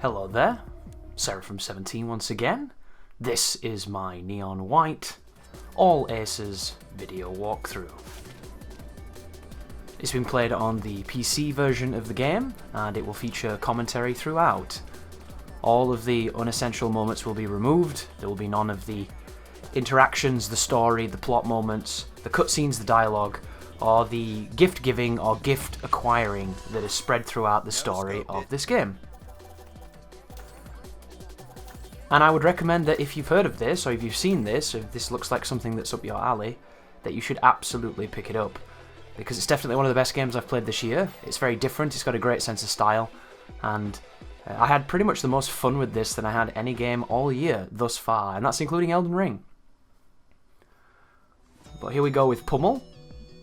Hello there, Seraphim17 once again. This is my Neon White All Aces video walkthrough. It's been played on the PC version of the game, and it will feature commentary throughout. All of the unessential moments will be removed. There will be none of the interactions, the story, the plot moments, the cutscenes, the dialogue, or the gift giving or gift acquiring that is spread throughout the story of this game. And I would recommend that if you've heard of this, or if you've seen this, or if this looks like something that's up your alley, that you should absolutely pick it up. Because it's definitely one of the best games I've played this year. It's very different, it's got a great sense of style, and I had pretty much the most fun with this than I had any game all year thus far, and that's including Elden Ring. But here we go with Pummel.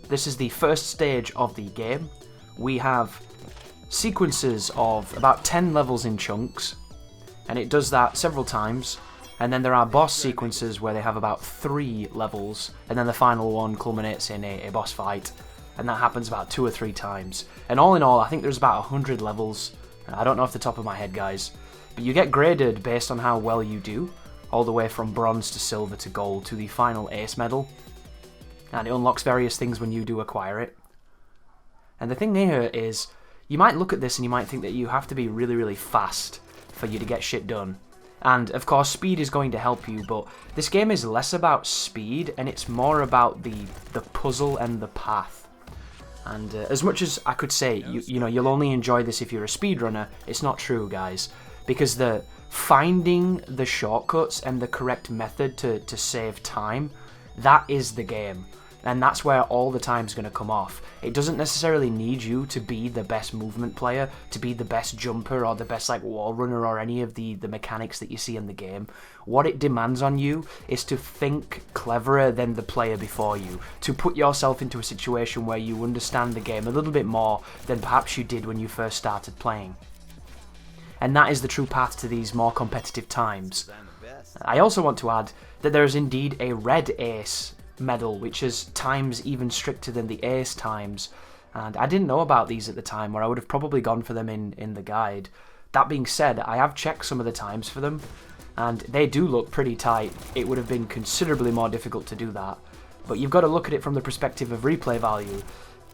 This is the first stage of the game. We have sequences of about 10 levels in chunks, and it does that several times, and then there are boss sequences where they have about 3 levels, and then the final one culminates in a boss fight, and that happens about 2 or 3 times. And all in all, I think there's about 100 levels. I don't know off the top of my head, guys, but you get graded based on how well you do, all the way from bronze to silver to gold to the final ace medal, and it unlocks various things when you do acquire it. And the thing here is, you might look at this and you might think that you have to be really, really fast for you to get shit done. And of course speed is going to help you, but this game is less about speed and it's more about the puzzle and the path. And as much as I could say, you know, you'll only enjoy this if you're a speedrunner, it's not true, guys. Because the finding the shortcuts and the correct method to save time, that is the game. And that's where all the time's going to come off. It doesn't necessarily need you to be the best movement player, to be the best jumper or the best like wall runner or any of the mechanics that you see in the game. What it demands on you is to think cleverer than the player before you, to put yourself into a situation where you understand the game a little bit more than perhaps you did when you first started playing. And that is the true path to these more competitive times. I also want to add that there is indeed a red ace medal, which is times even stricter than the ace times, and I didn't know about these at the time, or I would have probably gone for them in the guide. That being said, I have checked some of the times for them, and they do look pretty tight. It would have been considerably more difficult to do that, but you've got to look at it from the perspective of replay value.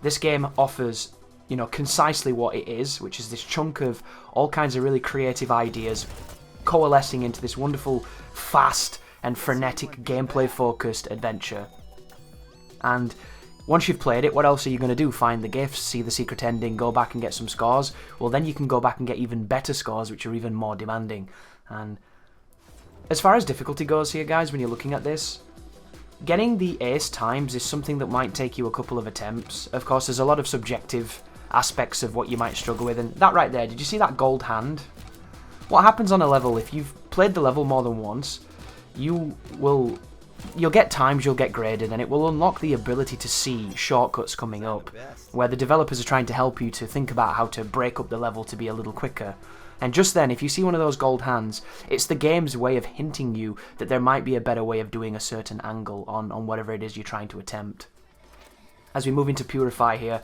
This game offers, you know, concisely what it is, which is this chunk of all kinds of really creative ideas coalescing into this wonderful, fast and frenetic gameplay-focused adventure. And once you've played it, what else are you going to do? Find the gifts, see the secret ending, go back and get some scores? Well, then you can go back and get even better scores, which are even more demanding. And as far as difficulty goes here, guys, when you're looking at this, getting the ace times is something that might take you a couple of attempts. Of course, there's a lot of subjective aspects of what you might struggle with, and that right there, did you see that gold hand? What happens on a level, if you've played the level more than once, you'll get times, you'll get graded, and it will unlock the ability to see shortcuts coming up, where the developers are trying to help you to think about how to break up the level to be a little quicker. And just then, if you see one of those gold hands, it's the game's way of hinting you that there might be a better way of doing a certain angle on whatever it is you're trying to attempt. As we move into Purify here,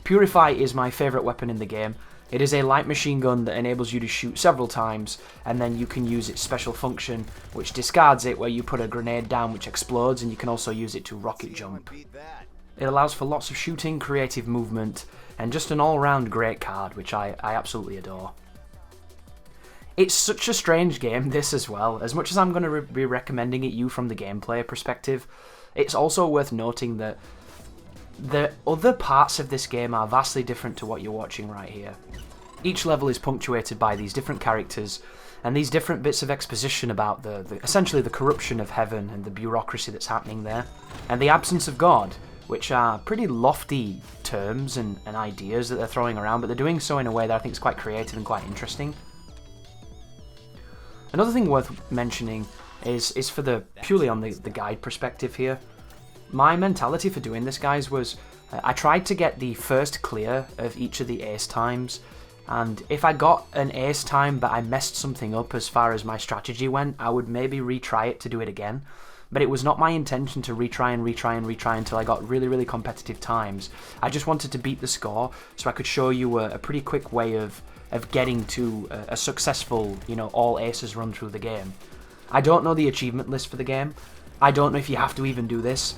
Purify is my favourite weapon in the game. It is a light machine gun that enables you to shoot several times, and then you can use its special function, which discards it, where you put a grenade down which explodes, and you can also use it to rocket jump. It allows for lots of shooting, creative movement, and just an all-round great card, which I absolutely adore. It's such a strange game, this as well. As much as I'm going to be recommending it you from the gameplay perspective, it's also worth noting that the other parts of this game are vastly different to what you're watching right here. Each level is punctuated by these different characters and these different bits of exposition about essentially the corruption of heaven and the bureaucracy that's happening there, and the absence of God, which are pretty lofty terms and ideas that they're throwing around, but they're doing so in a way that I think is quite creative and quite interesting. Another thing worth mentioning is for purely on the guide perspective here. My mentality for doing this, guys, was I tried to get the first clear of each of the ace times, and if I got an ace time but I messed something up as far as my strategy went, I would maybe retry it to do it again. But it was not my intention to retry until I got really, really competitive times. I just wanted to beat the score so I could show you a pretty quick way of of getting to a successful, you know, all aces run through the game. I don't know the achievement list for the game. I don't know if you have to even do this.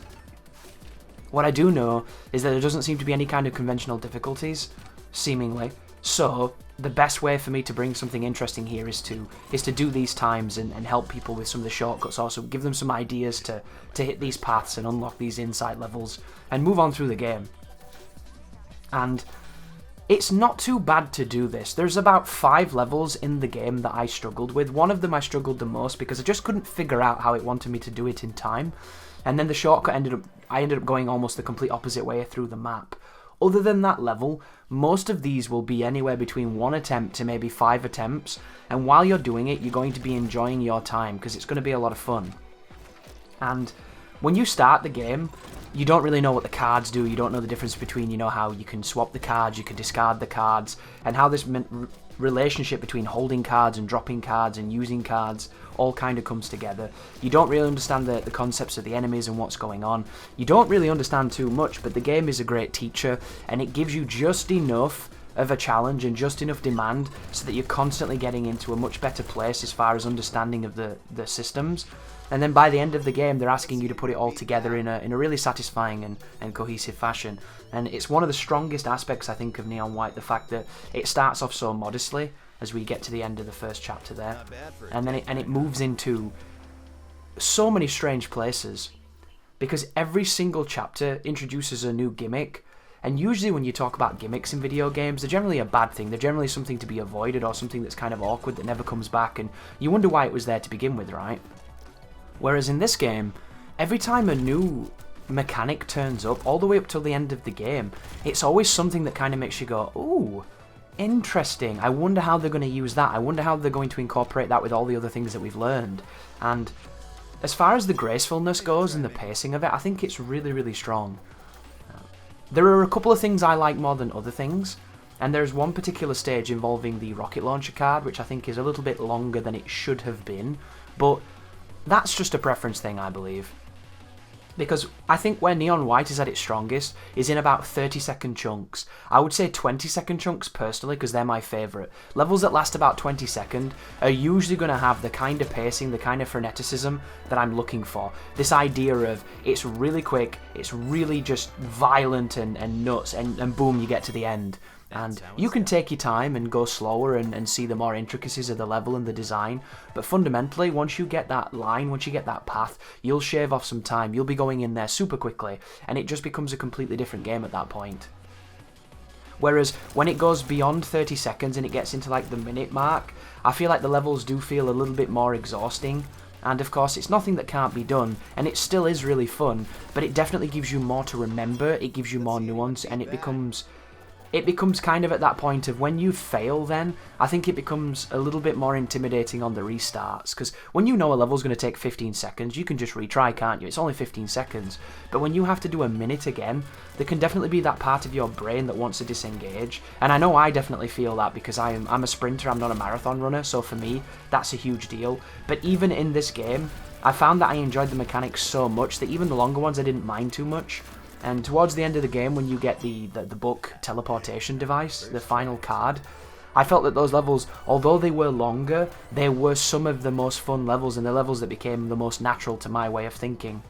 What I do know is that there doesn't seem to be any kind of conventional difficulties, seemingly. So the best way for me to bring something interesting here is to do these times and help people with some of the shortcuts. Also give them some ideas to hit these paths and unlock these insight levels and move on through the game. And it's not too bad to do this. There's about 5 levels in the game that I struggled with. One of them I struggled the most because I just couldn't figure out how it wanted me to do it in time. And then the shortcut I ended up going almost the complete opposite way through the map. Other than that level, most of these will be anywhere between 1 attempt to maybe 5 attempts. And while you're doing it, you're going to be enjoying your time because it's going to be a lot of fun. And when you start the game, you don't really know what the cards do. You don't know the difference between, you know, how you can swap the cards, you can discard the cards, and how this relationship between holding cards and dropping cards and using cards all kind of comes together. You don't really understand the concepts of the enemies and what's going on. You don't really understand too much, but the game is a great teacher, and it gives you just enough of a challenge and just enough demand so that you're constantly getting into a much better place as far as understanding of the systems. And then by the end of the game, they're asking you to put it all together in a really satisfying and cohesive fashion. And it's one of the strongest aspects, I think, of Neon White, the fact that it starts off so modestly as we get to the end of the first chapter there. And then it moves into so many strange places, because every single chapter introduces a new gimmick. And usually when you talk about gimmicks in video games, they're generally a bad thing. They're generally something to be avoided or something that's kind of awkward that never comes back, and you wonder why it was there to begin with, right? Whereas in this game, every time a new mechanic turns up, all the way up till the end of the game, it's always something that kind of makes you go, ooh, interesting. I wonder how they're going to use that. I wonder how they're going to incorporate that with all the other things that we've learned. And as far as the gracefulness goes and the pacing of it, I think it's really, really strong. There are a couple of things I like more than other things, and there's one particular stage involving the rocket launcher card, which I think is a little bit longer than it should have been, but that's just a preference thing, I believe. Because I think where Neon White is at its strongest is in about 30-second chunks. I would say 20-second chunks personally, because they're my favourite. Levels that last about 20 seconds are usually going to have the kind of pacing, the kind of freneticism that I'm looking for. This idea of it's really quick, it's really just violent and nuts, and boom, you get to the end. And you can take your time and go slower and see the more intricacies of the level and the design, but fundamentally, once you get that line, once you get that path, you'll shave off some time, you'll be going in there super quickly, and it just becomes a completely different game at that point. Whereas when it goes beyond 30 seconds and it gets into like the minute mark, I feel like the levels do feel a little bit more exhausting. And of course, it's nothing that can't be done, and it still is really fun, but it definitely gives you more to remember, it gives you more nuance, and it becomes kind of at that point of when you fail then, I think it becomes a little bit more intimidating on the restarts, because when you know a level's going to take 15 seconds, you can just retry, can't you? It's only 15 seconds. But when you have to do a minute again, there can definitely be that part of your brain that wants to disengage, and I know I definitely feel that because I'm a sprinter, I'm not a marathon runner, so for me, that's a huge deal. But even in this game, I found that I enjoyed the mechanics so much that even the longer ones I didn't mind too much. And towards the end of the game, when you get the book teleportation device, the final card, I felt that those levels, although they were longer, they were some of the most fun levels and the levels that became the most natural to my way of thinking.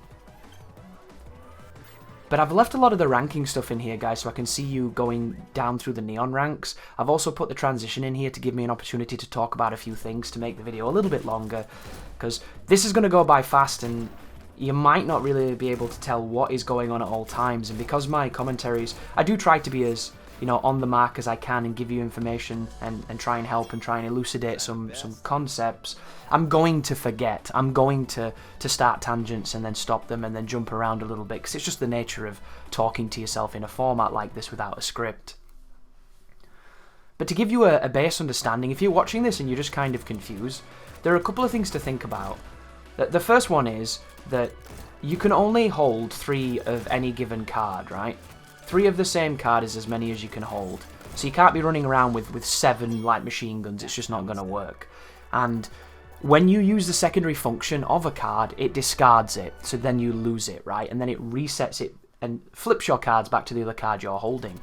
But I've left a lot of the ranking stuff in here, guys, so I can see you going down through the Neon ranks. I've also put the transition in here to give me an opportunity to talk about a few things to make the video a little bit longer, because this is going to go by fast and you might not really be able to tell what is going on at all times, and because my commentaries, I do try to be as, you know, on the mark as I can and give you information and try and help and try and elucidate some concepts, I'm going to forget. I'm going to start tangents and then stop them and then jump around a little bit, because it's just the nature of talking to yourself in a format like this without a script. But to give you a base understanding, if you're watching this and you're just kind of confused, there are a couple of things to think about. The first one is that you can only hold 3 of any given card, right? 3 of the same card is as many as you can hold. So you can't be running around with 7 light machine guns, it's just not going to work. And when you use the secondary function of a card, it discards it, so then you lose it, right? And then it resets it and flips your cards back to the other card you're holding.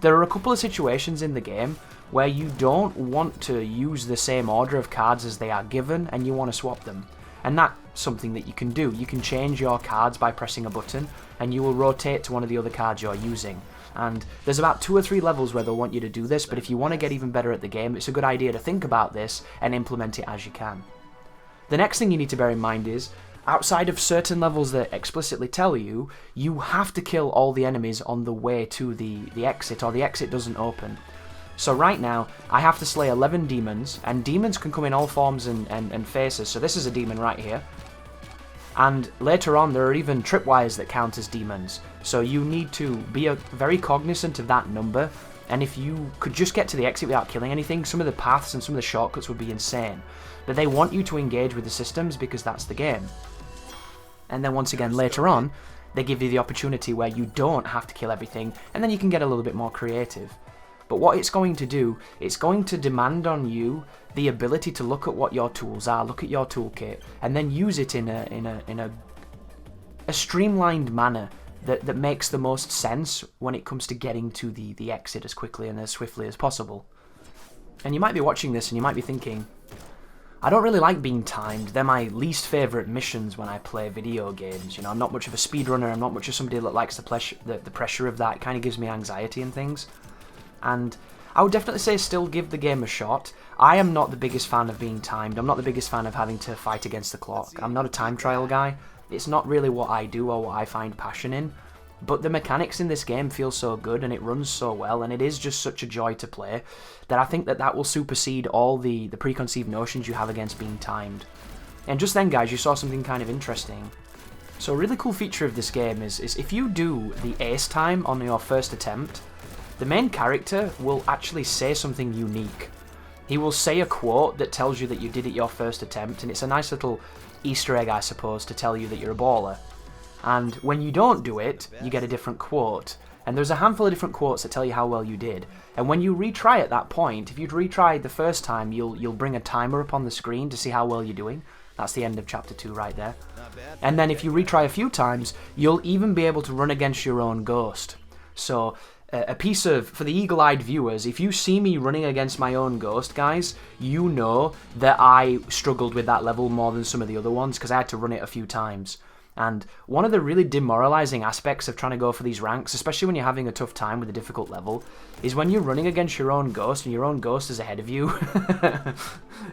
There are a couple of situations in the game where you don't want to use the same order of cards as they are given, and you want to swap them. And that's something that you can do. You can change your cards by pressing a button, and you will rotate to one of the other cards you're using. And there's about 2 or 3 levels where they'll want you to do this, but if you want to get even better at the game, it's a good idea to think about this and implement it as you can. The next thing you need to bear in mind is, outside of certain levels that explicitly tell you, you have to kill all the enemies on the way to the exit, or the exit doesn't open. So right now, I have to slay 11 demons, and demons can come in all forms and faces, so this is a demon right here. And later on, there are even tripwires that count as demons, so you need to be very cognizant of that number, and if you could just get to the exit without killing anything, some of the paths and some of the shortcuts would be insane. But they want you to engage with the systems because that's the game. And then once again, later on, they give you the opportunity where you don't have to kill everything, and then you can get a little bit more creative. But what it's going to do, it's going to demand on you the ability to look at what your tools are, look at your toolkit, and then use it in a streamlined manner that makes the most sense when it comes to getting to the exit as quickly and as swiftly as possible. And you might be watching this and you might be thinking, I don't really like being timed. They're my least favourite missions when I play video games. You know, I'm not much of a speedrunner, I'm not much of somebody that likes the pressure of that. It kind of gives me anxiety and things. And I would definitely say still give the game a shot. I am not the biggest fan of being timed. I'm not the biggest fan of having to fight against the clock. I'm not a time trial guy. It's not really what I do or what I find passion in. But the mechanics in this game feel so good and it runs so well and it is just such a joy to play that I think that will supersede all the preconceived notions you have against being timed. And just then, guys, you saw something kind of interesting. So a really cool feature of this game is if you do the ace time on your first attempt, the main character will actually say something unique. He will say a quote that tells you that you did it your first attempt, and it's a nice little Easter egg, I suppose, to tell you that you're a baller. And when you don't do it, you get a different quote. And there's a handful of different quotes that tell you how well you did. And when you retry at that point, if you'd retried the first time, you'll bring a timer up on the screen to see how well you're doing. That's the end of chapter 2 right there. And then if you retry a few times, you'll even be able to run against your own ghost. So a piece of, for the eagle-eyed viewers, if you see me running against my own ghost, guys, you know that I struggled with that level more than some of the other ones because I had to run it a few times. And one of the really demoralizing aspects of trying to go for these ranks, especially when you're having a tough time with a difficult level, is when you're running against your own ghost and your own ghost is ahead of you.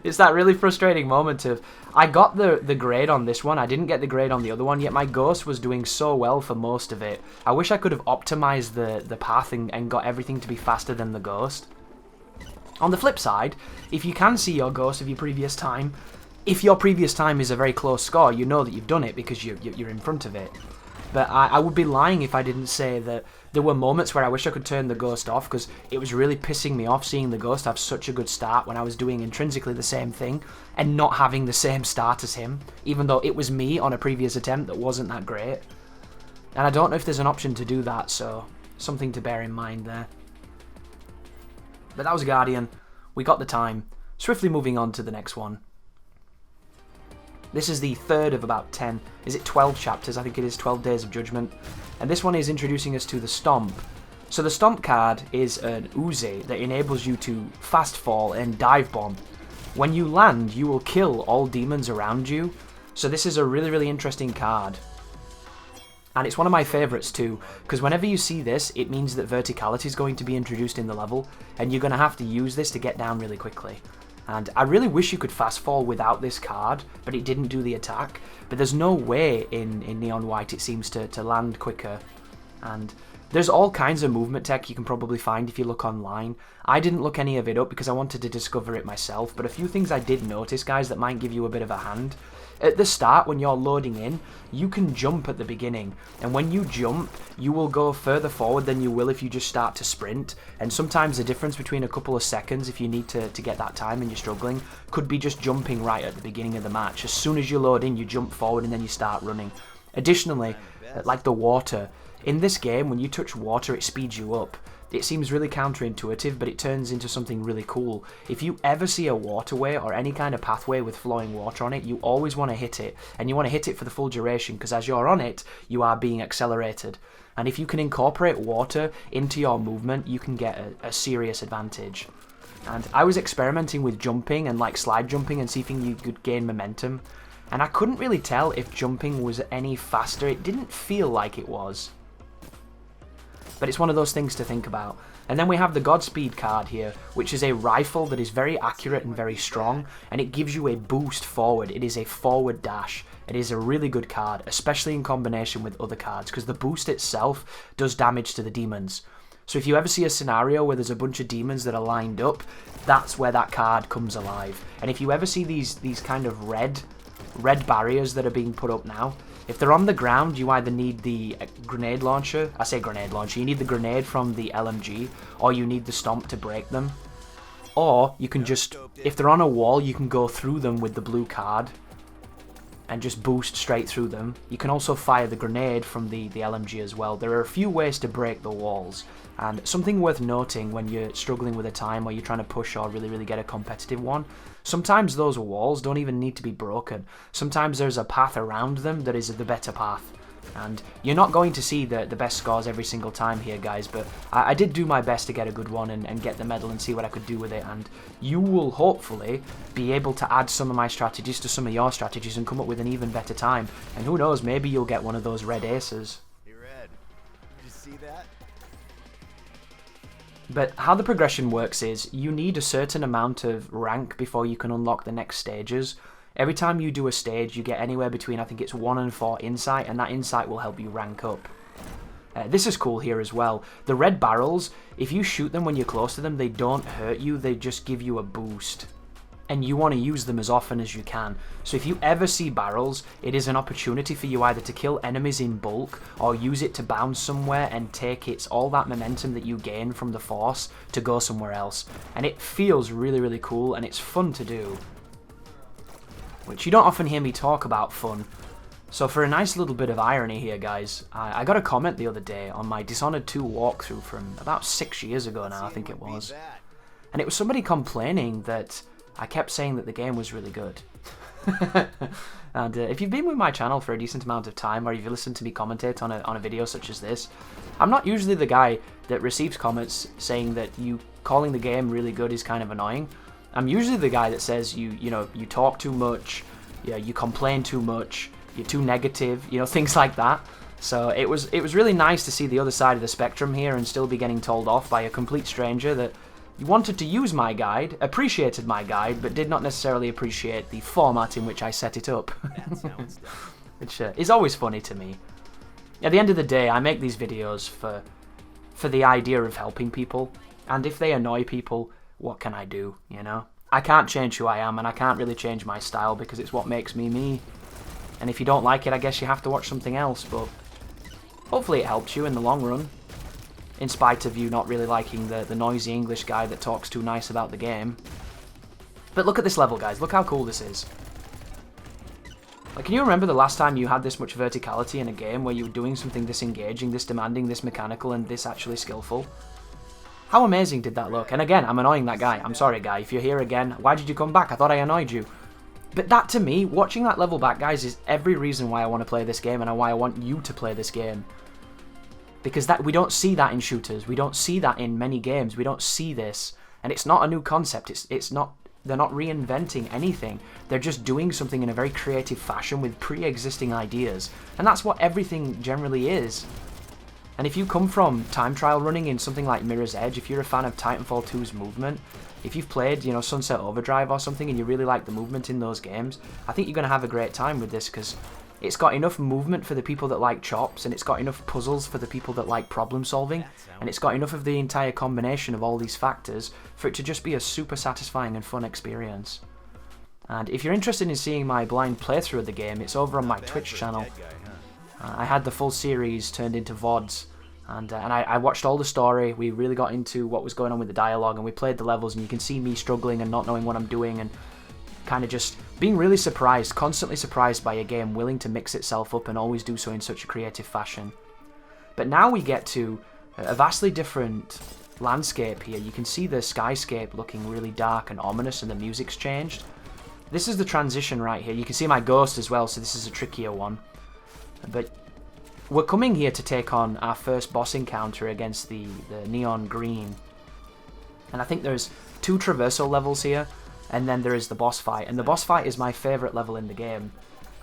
It's that really frustrating moment of, I got the grade on this one, I didn't get the grade on the other one, yet my ghost was doing so well for most of it. I wish I could have optimized the path and got everything to be faster than the ghost. On the flip side, if you can see your ghost of your previous time, if your previous time is a very close score, you know that you've done it because you're in front of it. But I would be lying if I didn't say that there were moments where I wish I could turn the ghost off because it was really pissing me off seeing the ghost have such a good start when I was doing intrinsically the same thing and not having the same start as him, even though it was me on a previous attempt that wasn't that great. And I don't know if there's an option to do that, so something to bear in mind there. But that was Guardian. We got the time. Swiftly moving on to the next one. This is the third of about 10, is it 12 chapters? I think it is 12 Days of Judgment. And this one is introducing us to the Stomp. So the Stomp card is an Uzi that enables you to fast fall and dive bomb. When you land, you will kill all demons around you. So this is a really, really interesting card. And it's one of my favourites too, because whenever you see this, it means that verticality is going to be introduced in the level, and you're going to have to use this to get down really quickly. And I really wish you could fast fall without this card, but it didn't do the attack. But there's no way in Neon White it seems to land quicker. And there's all kinds of movement tech you can probably find if you look online. I didn't look any of it up because I wanted to discover it myself, but a few things I did notice, guys, that might give you a bit of a hand. At the start, when you're loading in, you can jump at the beginning, and when you jump, you will go further forward than you will if you just start to sprint, and sometimes the difference between a couple of seconds, if you need to get that time and you're struggling, could be just jumping right at the beginning of the match. As soon as you load in, you jump forward and then you start running. Additionally, like the water, in this game, when you touch water, it speeds you up. It seems really counterintuitive, but it turns into something really cool. If you ever see a waterway or any kind of pathway with flowing water on it, you always want to hit it. And you want to hit it for the full duration, because as you're on it, you are being accelerated. And if you can incorporate water into your movement, you can get a serious advantage. And I was experimenting with jumping and like slide jumping and see if you could gain momentum. And I couldn't really tell if jumping was any faster. It didn't feel like it was. But it's one of those things to think about. And then we have the Godspeed card here, which is a rifle that is very accurate and very strong, and it gives you a boost forward. It is a forward dash. It is a really good card, especially in combination with other cards, because the boost itself does damage to the demons. So if you ever see a scenario where there's a bunch of demons that are lined up, that's where that card comes alive. And if you ever see these kind of red barriers that are being put up now, if they're on the ground, you either need the grenade launcher. I say grenade launcher. You need the grenade from the LMG, or you need the stomp to break them. Or you can just, if they're on a wall, you can go through them with the blue card and just boost straight through them. You can also fire the grenade from the LMG as well. There are a few ways to break the walls. And something worth noting when you're struggling with a time or you're trying to push or really get a competitive one, sometimes those walls don't even need to be broken. Sometimes there's a path around them that is the better path. And you're not going to see the best scores every single time here, guys, but I did do my best to get a good one and get the medal and see what I could do with it. And you will hopefully be able to add some of my strategies to some of your strategies and come up with an even better time. And who knows, maybe you'll get one of those red aces. Hey, Red, did you see that? But how the progression works is, you need a certain amount of rank before you can unlock the next stages. Every time you do a stage, you get anywhere between, I think it's 1 and 4 insight, and that insight will help you rank up. This is cool here as well. The red barrels, if you shoot them when you're close to them, they don't hurt you, they just give you a boost. And you want to use them as often as you can. So if you ever see barrels, it is an opportunity for you either to kill enemies in bulk or use it to bounce somewhere and take all that momentum that you gain from the force to go somewhere else. And it feels really cool and it's fun to do. Which you don't often hear me talk about fun. So for a nice little bit of irony here, guys, I got a comment the other day on my Dishonored 2 walkthrough from about 6 years ago now, I think it was. And it was somebody complaining that I kept saying that the game was really good. And if you've been with my channel for a decent amount of time, or if you listened to me commentate on a video such as this, I'm not usually the guy that receives comments saying that you calling the game really good is kind of annoying. I'm usually the guy that says you talk too much, you complain too much, you're too negative, things like that. So it was really nice to see the other side of the spectrum here and still be getting told off by a complete stranger that wanted to use my guide, appreciated my guide, but did not necessarily appreciate the format in which I set it up. Which is always funny to me. At the end of the day, I make these videos for the idea of helping people, and if they annoy people, what can I do, I can't change who I am, and I can't really change my style because it's what makes me me. And if you don't like it, I guess you have to watch something else, but hopefully it helps you in the long run. In spite of you not really liking the noisy English guy that talks too nice about the game. But look at this level, guys. Look how cool this is. Like, can you remember the last time you had this much verticality in a game where you were doing something this engaging, this demanding, this mechanical, and this actually skillful? How amazing did that look? And again, I'm annoying that guy. I'm sorry, guy. If you're here again, why did you come back? I thought I annoyed you. But that, to me, watching that level back, guys, is every reason why I want to play this game and why I want you to play this game. Because we don't see that in shooters. We don't see that in many games. We don't see this. And it's not a new concept. They're not reinventing anything. They're just doing something in a very creative fashion with pre-existing ideas. And that's what everything generally is. And if you come from time trial running in something like Mirror's Edge, if you're a fan of Titanfall 2's movement, if you've played, Sunset Overdrive or something and you really like the movement in those games, I think you're going to have a great time with this because it's got enough movement for the people that like chops, and it's got enough puzzles for the people that like problem solving, and it's got enough of the entire combination of all these factors for it to just be a super satisfying and fun experience. And if you're interested in seeing my blind playthrough of the game, it's over on my Twitch channel. I had the full series turned into VODs, and I watched all the story. We really got into what was going on with the dialogue, and we played the levels, and you can see me struggling and not knowing what I'm doing, and kind of just being really surprised, constantly surprised by a game willing to mix itself up and always do so in such a creative fashion. But now we get to a vastly different landscape here. You can see the skyscape looking really dark and ominous, and the music's changed. This is the transition right here. You can see my ghost as well, so this is a trickier one. But we're coming here to take on our first boss encounter against the neon green. And I think there's 2 traversal levels here, and then there is the boss fight. And the boss fight is my favourite level in the game.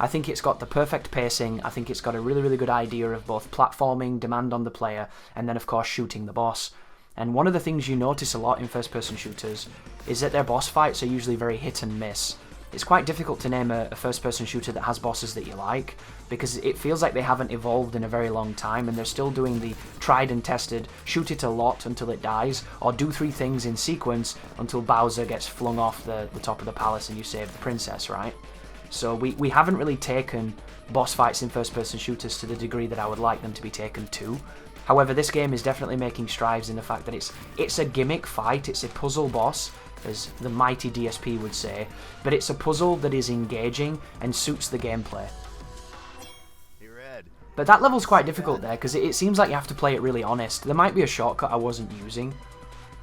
I think it's got the perfect pacing, I think it's got a really, really good idea of both platforming, demand on the player, and then of course shooting the boss. And one of the things you notice a lot in first-person shooters is that their boss fights are usually very hit and miss. It's quite difficult to name a first-person shooter that has bosses that you like, because it feels like they haven't evolved in a very long time and they're still doing the tried and tested, shoot it a lot until it dies, or do 3 things in sequence until Bowser gets flung off the top of the palace and you save the princess, right? So we haven't really taken boss fights in first-person shooters to the degree that I would like them to be taken to. However, this game is definitely making strides in the fact that it's a gimmick fight, it's a puzzle boss, as the mighty DSP would say, but it's a puzzle that is engaging and suits the gameplay. But that level's quite difficult there, because it seems like you have to play it really honest. There might be a shortcut I wasn't using.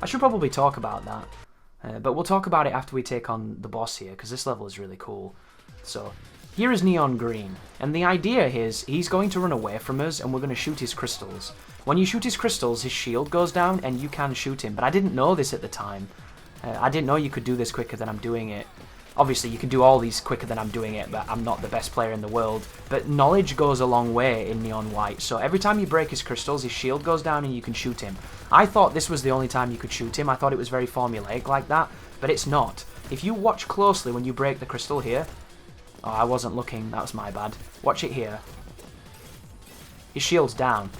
I should probably talk about that, but we'll talk about it after we take on the boss here, because this level is really cool. So, here is Neon Green, and the idea is he's going to run away from us and we're going to shoot his crystals. When you shoot his crystals, his shield goes down and you can shoot him, but I didn't know this at the time. I didn't know you could do this quicker than I'm doing it. Obviously, you can do all these quicker than I'm doing it, but I'm not the best player in the world. But knowledge goes a long way in Neon White, so every time you break his crystals, his shield goes down and you can shoot him. I thought this was the only time you could shoot him. I thought it was very formulaic like that, but it's not. If you watch closely when you break the crystal here... Oh, I wasn't looking, that was my bad. Watch it here. His shield's down.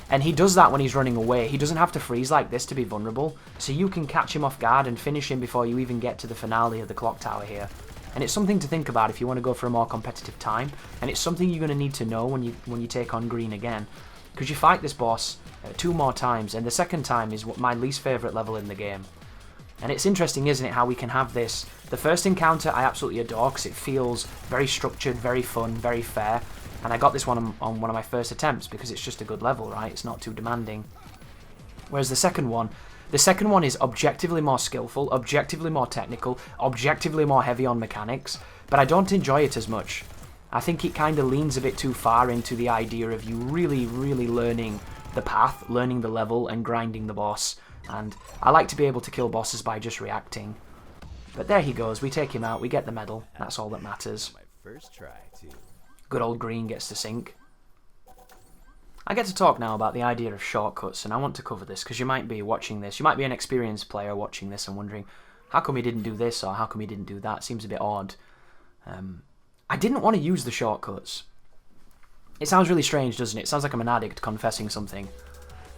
And he does that when he's running away. He doesn't have to freeze like this to be vulnerable, so you can catch him off guard and finish him before you even get to the finale of the clock tower here. And it's something to think about if you want to go for a more competitive time, and it's something you're going to need to know when you take on Green again. Because you fight this boss 2 more times, and the second time is my least favourite level in the game. And it's interesting, isn't it, how we can have this. The first encounter I absolutely adore because it feels very structured, very fun, very fair. And I got this one on one of my first attempts because it's just a good level, right? It's not too demanding. Whereas the second one is objectively more skillful, objectively more technical, objectively more heavy on mechanics, but I don't enjoy it as much. I think it kind of leans a bit too far into the idea of you really, really learning the path, learning the level, and grinding the boss. And I like to be able to kill bosses by just reacting. But there he goes, we take him out, we get the medal, that's all that matters. Good old Green gets to sink. I get to talk now about the idea of shortcuts, and I want to cover this because you might be watching this, you might be an experienced player watching this and wondering, how come he didn't do this or how come he didn't do that? Seems a bit odd. I didn't want to use the shortcuts. It sounds really strange, doesn't it? It sounds like I'm an addict confessing something.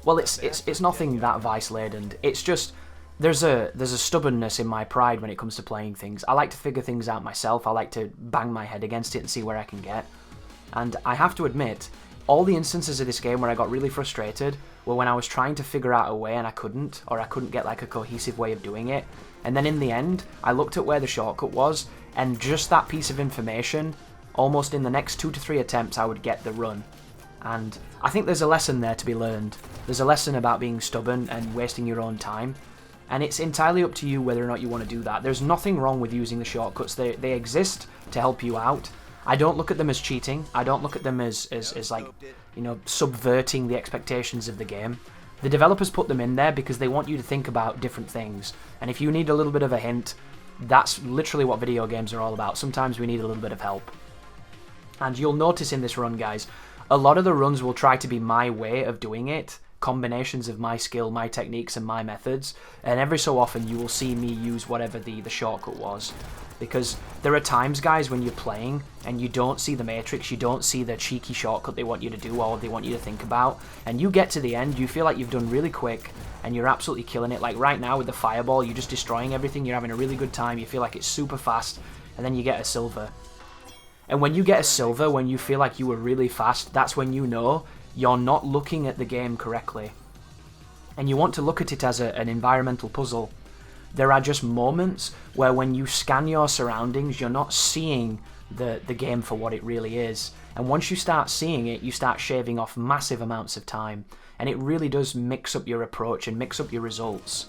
Well, it's nothing that vice-laden. It's just there's a stubbornness in my pride when it comes to playing things. I like to figure things out myself. I like to bang my head against it and see where I can get. And I have to admit, all the instances of this game where I got really frustrated were when I was trying to figure out a way and I couldn't, or I couldn't get like a cohesive way of doing it. And then in the end, I looked at where the shortcut was, and just that piece of information, almost in the next 2 to 3 attempts, I would get the run. And I think there's a lesson there to be learned. There's a lesson about being stubborn and wasting your own time. And it's entirely up to you whether or not you want to do that. There's nothing wrong with using the shortcuts. They exist to help you out. I don't look at them as cheating. I don't look at them as like, you know, subverting the expectations of the game. The developers put them in there because they want you to think about different things. And if you need a little bit of a hint, that's literally what video games are all about. Sometimes we need a little bit of help. And you'll notice in this run, guys, a lot of the runs will try to be my way of doing it, combinations of my skill, my techniques, and my methods, and every so often you will see me use whatever the shortcut was. Because there are times, guys, when you're playing and you don't see the matrix, you don't see the cheeky shortcut they want you to do or they want you to think about, and you get to the end, you feel like you've done really quick and you're absolutely killing it. Like right now with the fireball, you're just destroying everything, you're having a really good time, you feel like it's super fast, and then you get a silver. And when you get a silver, when you feel like you were really fast, that's when you know you're not looking at the game correctly. And you want to look at it as an environmental puzzle. There are just moments where when you scan your surroundings, you're not seeing the game for what it really is. And once you start seeing it, you start shaving off massive amounts of time. And it really does mix up your approach and mix up your results.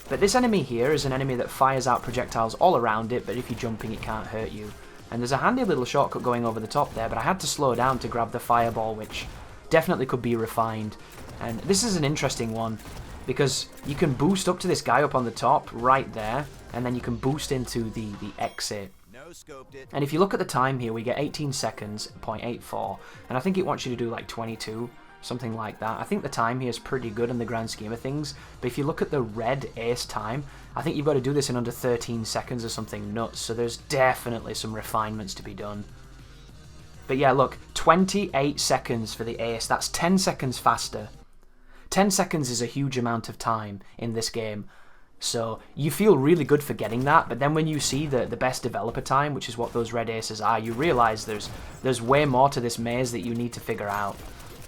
But this enemy here is an enemy that fires out projectiles all around it, but if you're jumping, it can't hurt you. And there's a handy little shortcut going over the top there, but I had to slow down to grab the fireball, which definitely could be refined. And this is an interesting one, because you can boost up to this guy up on the top right there, and then you can boost into the exit. And if you look at the time here, we get 18 seconds, 0.84, and I think it wants you to do like 22, something like that. I think the time here is pretty good in the grand scheme of things, but if you look at the red ace time, I think you've got to do this in under 13 seconds or something nuts, so there's definitely some refinements to be done. But yeah, look, 28 seconds for the ace, that's 10 seconds faster. 10 seconds is a huge amount of time in this game. So you feel really good for getting that, but then when you see the best developer time, which is what those red aces are, you realise there's way more to this maze that you need to figure out.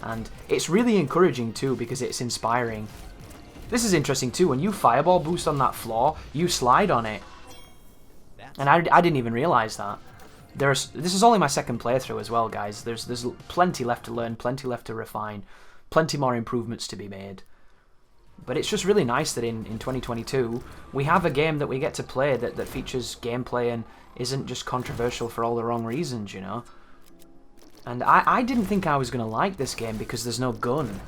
And it's really encouraging too, because it's inspiring. This is interesting too, when you fireball boost on that floor, you slide on it. And I didn't even realise that. This is only my second playthrough as well, guys. There's plenty left to learn, plenty left to refine, plenty more improvements to be made. But it's just really nice that in 2022, we have a game that we get to play that features gameplay and isn't just controversial for all the wrong reasons, you know? And I didn't think I was going to like this game because there's no gun.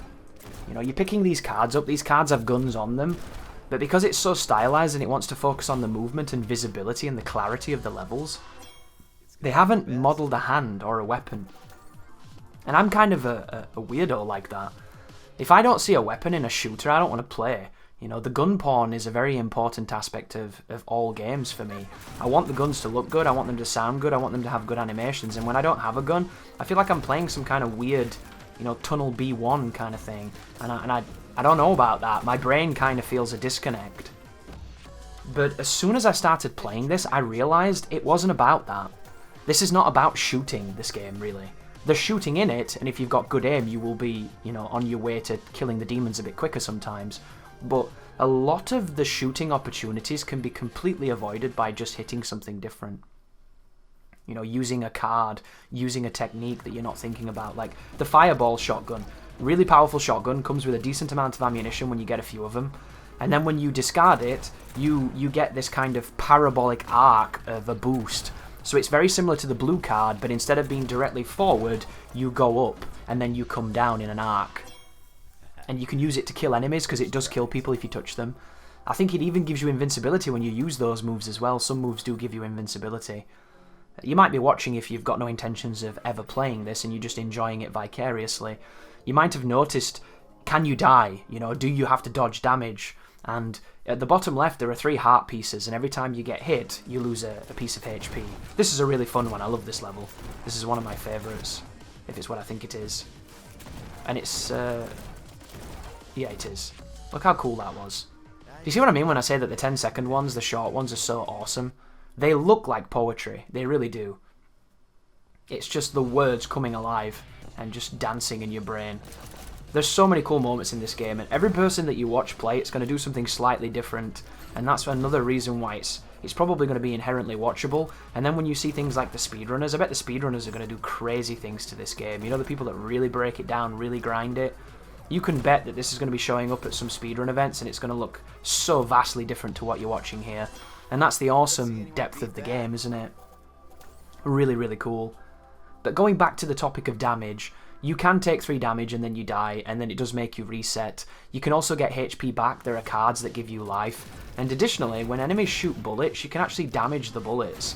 You know, you're picking these cards up, these cards have guns on them, but because it's so stylized and it wants to focus on the movement and visibility and the clarity of the levels, they haven't modeled a hand or a weapon. And I'm kind of a weirdo like that. If I don't see a weapon in a shooter, I don't want to play. You know, the gun porn is a very important aspect of all games for me. I want the guns to look good, I want them to sound good, I want them to have good animations, and when I don't have a gun, I feel like I'm playing some kind of weird, you know, Tunnel B1 kind of thing. And I don't know about that. My brain kind of feels a disconnect. But as soon as I started playing this, I realised it wasn't about that. This is not about shooting, this game, really. There's shooting in it, and if you've got good aim, you will be, you know, on your way to killing the demons a bit quicker sometimes. But a lot of the shooting opportunities can be completely avoided by just hitting something different. You know, using a card, using a technique that you're not thinking about, like the fireball shotgun. Really powerful shotgun, comes with a decent amount of ammunition when you get a few of them. And then when you discard it, you get this kind of parabolic arc of a boost. So it's very similar to the blue card, but instead of being directly forward, you go up, and then you come down in an arc. And you can use it to kill enemies, because it does kill people if you touch them. I think it even gives you invincibility when you use those moves as well. Some moves do give you invincibility. You might be watching if you've got no intentions of ever playing this, and you're just enjoying it vicariously. You might have noticed, can you die? You know, do you have to dodge damage? And at the bottom left, there are 3 heart pieces, and every time you get hit, you lose a piece of HP. This is a really fun one. I love this level. This is one of my favourites, if it's what I think it is. And it's, yeah, it is. Look how cool that was. Do you see what I mean when I say that the 10-second ones, the short ones, are so awesome? They look like poetry. They really do. It's just the words coming alive and just dancing in your brain. There's so many cool moments in this game, and every person that you watch play, it's going to do something slightly different, and that's another reason why it's probably going to be inherently watchable. And then when you see things like the speedrunners, I bet the speedrunners are going to do crazy things to this game. You know, the people that really break it down, really grind it? You can bet that this is going to be showing up at some speedrun events, and it's going to look so vastly different to what you're watching here. And that's the awesome depth of the game, isn't it? Really, really cool. But going back to the topic of damage, you can take 3 damage and then you die, and then it does make you reset. You can also get HP back. There are cards that give you life. And additionally, when enemies shoot bullets, you can actually damage the bullets.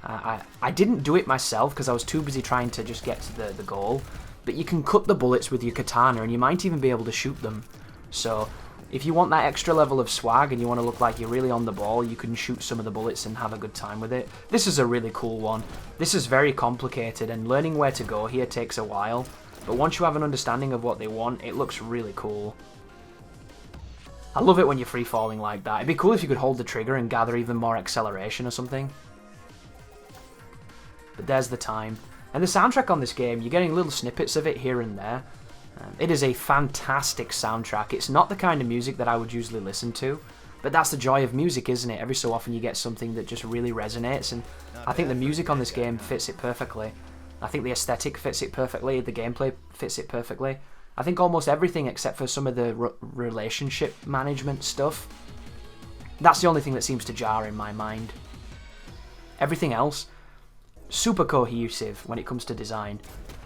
I didn't do it myself because I was too busy trying to just get to the goal. But you can cut the bullets with your katana, and you might even be able to shoot them. So if you want that extra level of swag and you want to look like you're really on the ball, you can shoot some of the bullets and have a good time with it. This is a really cool one. This is very complicated, and learning where to go here takes a while. But once you have an understanding of what they want, it looks really cool. I love it when you're free falling like that. It'd be cool if you could hold the trigger and gather even more acceleration or something. But there's the time. And the soundtrack on this game, you're getting little snippets of it here and there. It is a fantastic soundtrack. It's not the kind of music that I would usually listen to, but that's the joy of music, isn't it? Every so often you get something that just really resonates, and I think the music on this game fits it perfectly. I think the aesthetic fits it perfectly, the gameplay fits it perfectly. I think almost everything except for some of the relationship management stuff. That's the only thing that seems to jar in my mind. Everything else, super cohesive when it comes to design.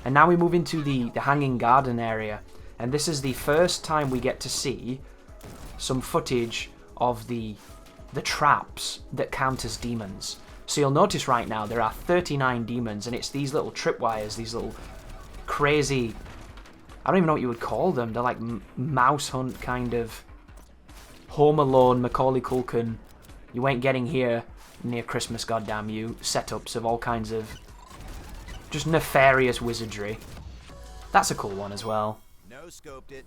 And now we move into the hanging garden area, and this is the first time we get to see some footage of the traps that count as demons. So you'll notice right now there are 39 demons, and it's these little tripwires, these little crazy, I don't even know what you would call them. They're like mouse hunt kind of, Home Alone, Macaulay Culkin, you ain't getting here near Christmas, goddamn you, setups of all kinds of just nefarious wizardry. That's a cool one as well. No scoped it.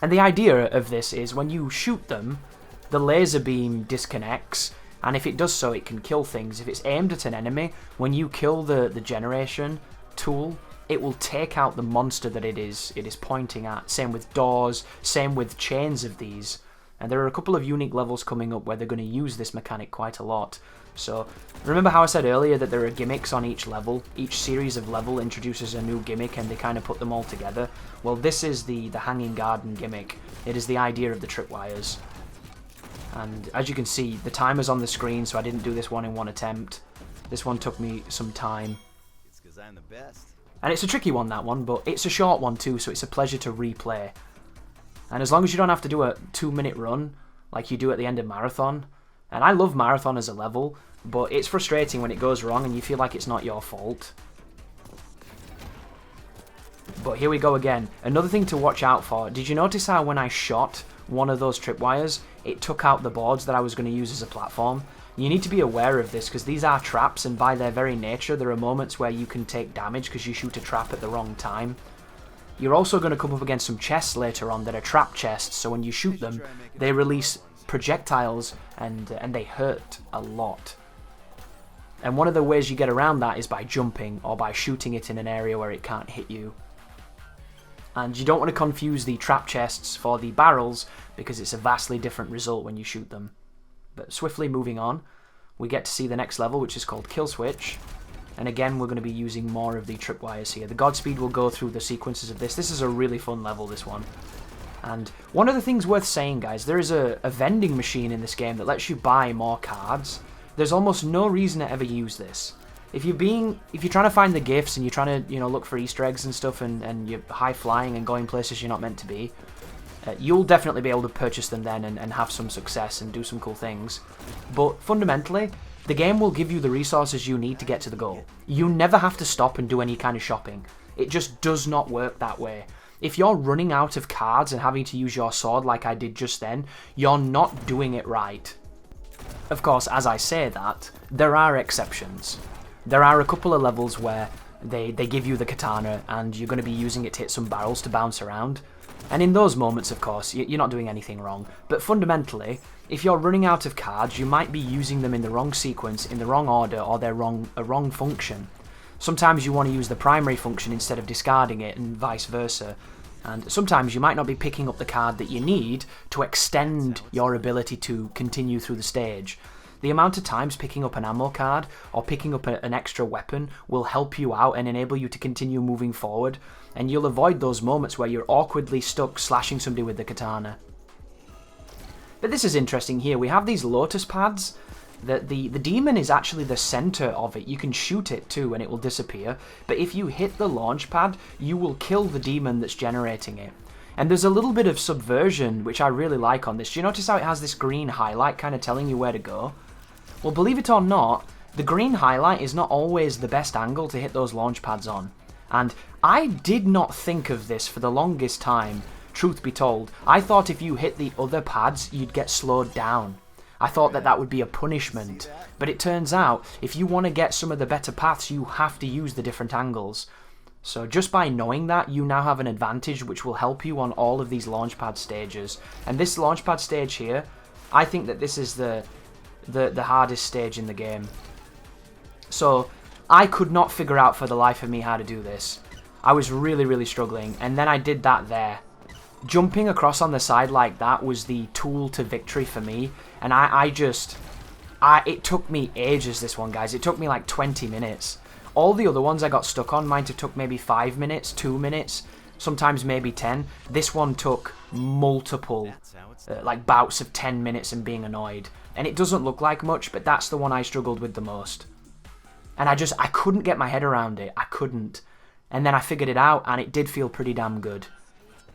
And the idea of this is when you shoot them, the laser beam disconnects, and if it does so, it can kill things. If it's aimed at an enemy, when you kill the generation tool, it will take out the monster that it is pointing at. Same with doors, same with chains of these. And there are a couple of unique levels coming up where they're going to use this mechanic quite a lot. So, remember how I said earlier that there are gimmicks on each level? Each series of level introduces a new gimmick and they kind of put them all together. Well, this is the hanging garden gimmick. It is the idea of the tripwires. And as you can see, the timer's on the screen, so I didn't do this one in one attempt. This one took me some time. It's 'cause I'm the best. And it's a tricky one, that one, but it's a short one too, so it's a pleasure to replay. And as long as you don't have to do a 2-minute run like you do at the end of Marathon, and I love Marathon as a level, but it's frustrating when it goes wrong and you feel like it's not your fault. But here we go again. Another thing to watch out for. Did you notice how when I shot one of those tripwires, it took out the boards that I was going to use as a platform? You need to be aware of this because these are traps, and by their very nature there are moments where you can take damage because you shoot a trap at the wrong time. You're also going to come up against some chests later on that are trap chests, so when you shoot them, they release projectiles and they hurt a lot. And one of the ways you get around that is by jumping or by shooting it in an area where it can't hit you. And you don't want to confuse the trap chests for the barrels because it's a vastly different result when you shoot them. But swiftly moving on, we get to see the next level, which is called KILLSWITCH. And again, we're going to be using more of the tripwires here. The GODSPEED will go through the sequences of this. This is a really fun level, this one. And one of the things worth saying, guys, there is a vending machine in this game that lets you buy more cards. There's almost no reason to ever use this. If you're trying to find the gifts and you're trying to, look for Easter eggs and stuff, and you're high flying and going places you're not meant to be, you'll definitely be able to purchase them then and have some success and do some cool things. But fundamentally, the game will give you the resources you need to get to the goal. You never have to stop and do any kind of shopping. It just does not work that way. If you're running out of cards and having to use your sword like I did just then, you're not doing it right. Of course, as I say that, there are exceptions. There are a couple of levels where they give you the katana and you're going to be using it to hit some barrels to bounce around. And in those moments, of course, you're not doing anything wrong. But fundamentally, if you're running out of cards, you might be using them in the wrong sequence, in the wrong order, or they're a wrong function. Sometimes you want to use the primary function instead of discarding it, and vice versa. And sometimes you might not be picking up the card that you need to extend your ability to continue through the stage. The amount of times picking up an ammo card or picking up an extra weapon will help you out and enable you to continue moving forward, and you'll avoid those moments where you're awkwardly stuck slashing somebody with the katana. But this is interesting here. We have these lotus pads. The demon is actually the center of it. You can shoot it too and it will disappear, but if you hit the launch pad, you will kill the demon that's generating it. And there's a little bit of subversion, which I really like on this. Do you notice how it has this green highlight kind of telling you where to go? Well, believe it or not, the green highlight is not always the best angle to hit those launch pads on. And I did not think of this for the longest time, truth be told. I thought if you hit the other pads, you'd get slowed down. I thought that would be a punishment. But it turns out, if you want to get some of the better paths, you have to use the different angles. So just by knowing that, you now have an advantage which will help you on all of these launchpad stages. And this launchpad stage here, I think that this is the hardest stage in the game. So I could not figure out for the life of me how to do this. I was really struggling, and then I did that there. Jumping across on the side like that was the tool to victory for me, and it took me ages, this one, guys. It took me like 20 minutes. All the other ones I got stuck on might have took maybe 5 minutes, 2 minutes, sometimes maybe 10. This one took multiple like bouts of 10 minutes and being annoyed. And it doesn't look like much, but that's the one I struggled with the most. And I couldn't get my head around it. I couldn't. And then I figured it out, and it did feel pretty damn good.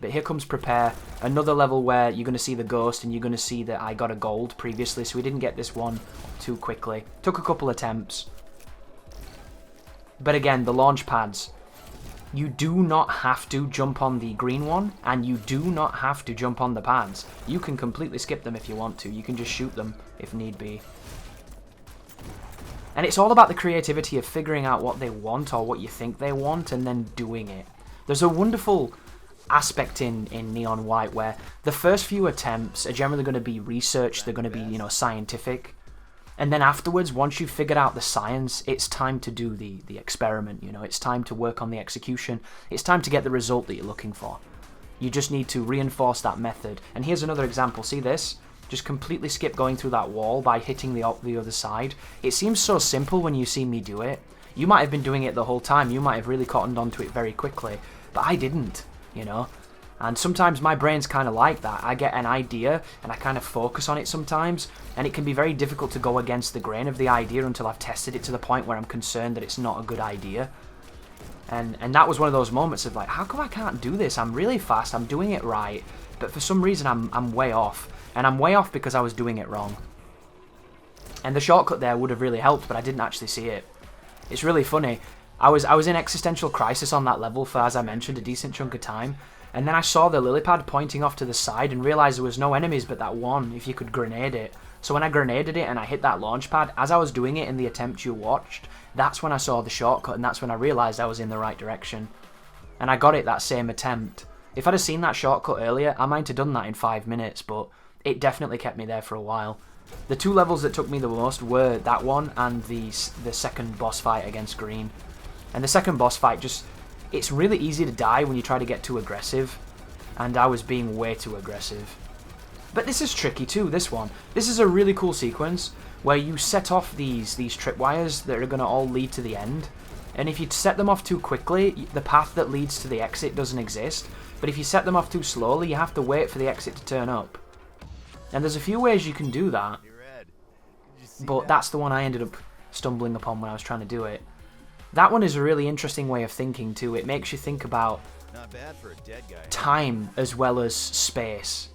But here comes Prepare, another level where you're going to see the ghost and you're going to see that I got a gold previously, so we didn't get this one too quickly. Took a couple attempts. But again, the launch pads, you do not have to jump on the green one, and you do not have to jump on the pads. You can completely skip them if you want to. You can just shoot them if need be. And it's all about the creativity of figuring out what they want or what you think they want and then doing it. There's a wonderful aspect in Neon White where the first few attempts are generally going to be research, they're going to be, you know, scientific. And then afterwards, once you've figured out the science, it's time to do the experiment, you know, it's time to work on the execution, it's time to get the result that you're looking for. You just need to reinforce that method. And here's another example, see this? Just completely skip going through that wall by hitting the other side. It seems so simple when you see me do it. You might have been doing it the whole time, you might have really cottoned onto it very quickly, but I didn't, you know? And sometimes my brain's kind of like that. I get an idea and I kind of focus on it sometimes, and it can be very difficult to go against the grain of the idea until I've tested it to the point where I'm concerned that it's not a good idea. And that was one of those moments of like, how come I can't do this? I'm really fast, I'm doing it right, but for some reason I'm way off. And I'm way off because I was doing it wrong. And the shortcut there would have really helped, but I didn't actually see it. It's really funny. I was in existential crisis on that level for, as I mentioned, a decent chunk of time. And then I saw the lily pad pointing off to the side and realised there was no enemies but that one, if you could grenade it. So when I grenaded it and I hit that launch pad, as I was doing it in the attempt you watched, that's when I saw the shortcut, and that's when I realised I was in the right direction. And I got it that same attempt. If I'd have seen that shortcut earlier, I might have done that in 5 minutes, but it definitely kept me there for a while. The two levels that took me the most were that one and the second boss fight against Green. And the second boss fight just... it's really easy to die when you try to get too aggressive, and I was being way too aggressive. But this is tricky too, this one. This is a really cool sequence where you set off these tripwires that are going to all lead to the end. And if you set them off too quickly, the path that leads to the exit doesn't exist. But if you set them off too slowly, you have to wait for the exit to turn up. And there's a few ways you can do that, but that's the one I ended up stumbling upon when I was trying to do it. That one is a really interesting way of thinking too. It makes you think about time as well as space,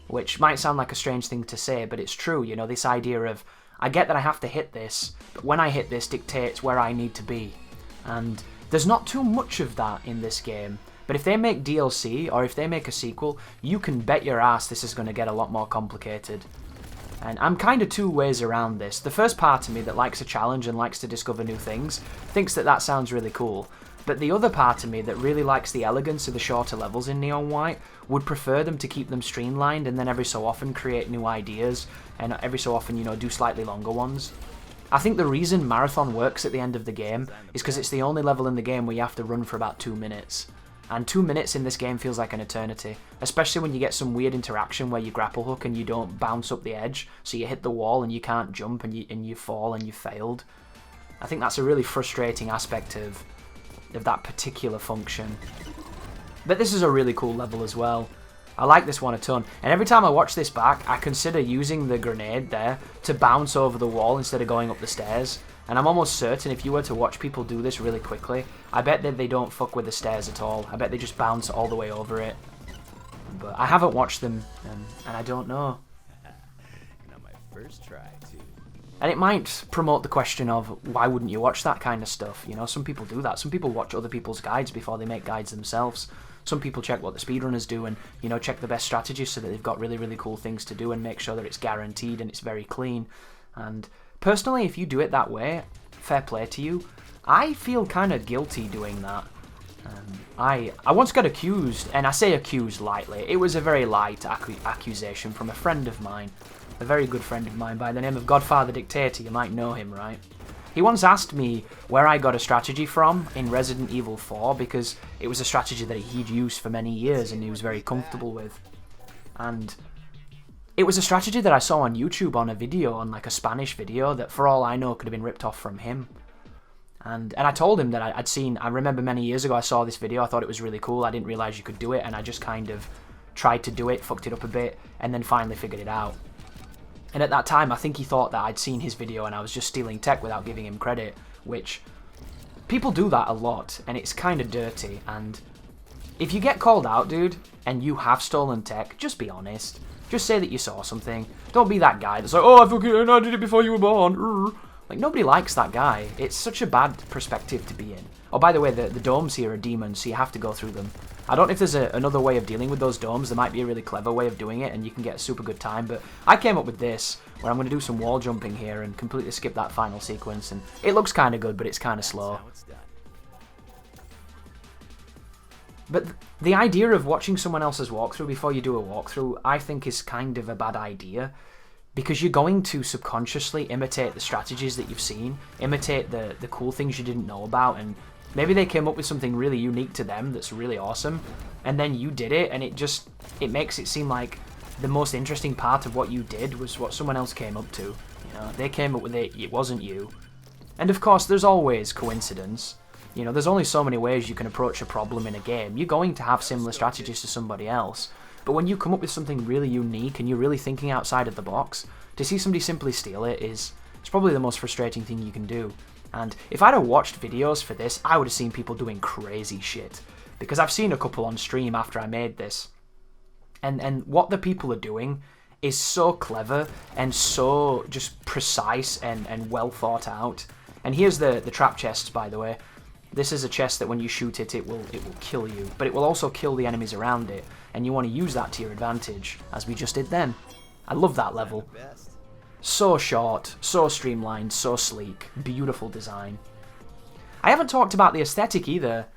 which might sound like a strange thing to say, but it's true. You know, this idea of, I get that I have to hit this, but when I hit this dictates where I need to be. And there's not too much of that in this game. But if they make DLC, or if they make a sequel, you can bet your ass this is going to get a lot more complicated. And I'm kind of two ways around this. The first part of me that likes a challenge and likes to discover new things thinks that that sounds really cool. But the other part of me that really likes the elegance of the shorter levels in Neon White would prefer them to keep them streamlined and then every so often create new ideas and every so often, you know, do slightly longer ones. I think the reason Marathon works at the end of the game is because it's the only level in the game where you have to run for about 2 minutes. And 2 minutes in this game feels like an eternity, especially when you get some weird interaction where you grapple hook and you don't bounce up the edge, so you hit the wall and you can't jump and you fall and you failed. I think that's a really frustrating aspect of that particular function. But this is a really cool level as well. I like this one a ton, and every time I watch this back, I consider using the grenade there to bounce over the wall instead of going up the stairs. And I'm almost certain if you were to watch people do this really quickly, I bet that they don't fuck with the stairs at all. I bet they just bounce all the way over it. But I haven't watched them, and I don't know. Not my first try, too. And it might promote the question of, why wouldn't you watch that kind of stuff? You know, some people do that. Some people watch other people's guides before they make guides themselves. Some people check what the speedrunners do and, you know, check the best strategies so that they've got really, really cool things to do and make sure that it's guaranteed and it's very clean. And personally, if you do it that way, fair play to you. I feel kind of guilty doing that. I once got accused, and I say accused lightly, it was a very light accusation from a friend of mine, a very good friend of mine by the name of Godfather Dictator. You might know him, right? He once asked me where I got a strategy from in Resident Evil 4 because it was a strategy that he'd used for many years and he was very comfortable with. And it was a strategy that I saw on YouTube on a video, on like a Spanish video, that for all I know could have been ripped off from him. And I told him that I remember many years ago I saw this video, I thought it was really cool, I didn't realise you could do it, and I just kind of tried to do it, fucked it up a bit, and then finally figured it out. And at that time, I think he thought that I'd seen his video and I was just stealing tech without giving him credit, which people do that a lot, and it's kind of dirty, and if you get called out, dude, and you have stolen tech, just be honest. Just say that you saw something. Don't be that guy that's like, oh, I did it before you were born. Like, nobody likes that guy. It's such a bad perspective to be in. Oh, by the way, the domes here are demons, so you have to go through them. I don't know if there's another way of dealing with those domes. There might be a really clever way of doing it, and you can get a super good time. But I came up with this, where I'm going to do some wall jumping here and completely skip that final sequence. And it looks kind of good, but it's kind of slow. But the idea of watching someone else's walkthrough before you do a walkthrough, I think is kind of a bad idea. Because you're going to subconsciously imitate the strategies that you've seen, imitate the cool things you didn't know about, and maybe they came up with something really unique to them that's really awesome, and then you did it, and it makes it seem like the most interesting part of what you did was what someone else came up to. You know, they came up with it, it wasn't you. And of course, there's always coincidence. You know, there's only so many ways you can approach a problem in a game. You're going to have similar strategies to somebody else. But when you come up with something really unique and you're really thinking outside of the box, to see somebody simply steal it it's probably the most frustrating thing you can do. And if I'd have watched videos for this, I would have seen people doing crazy shit. Because I've seen a couple on stream after I made this. And what the people are doing is so clever and so just precise and well thought out. And here's the trap chests, by the way. This is a chest that when you shoot it, it will kill you. But it will also kill the enemies around it. And you want to use that to your advantage, as we just did then. I love that level. So short, so streamlined, so sleek. Beautiful design. I haven't talked about the aesthetic either.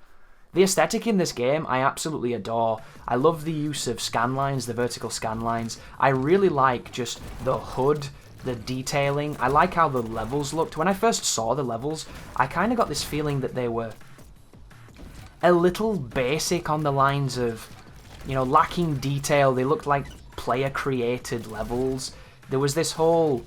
The aesthetic in this game, I absolutely adore. I love the use of scan lines, the vertical scan lines. I really like just the hood, the detailing. I like how the levels looked. When I first saw the levels, I kind of got this feeling that they were a little basic on the lines of, you know, lacking detail. They looked like player-created levels. There was this whole...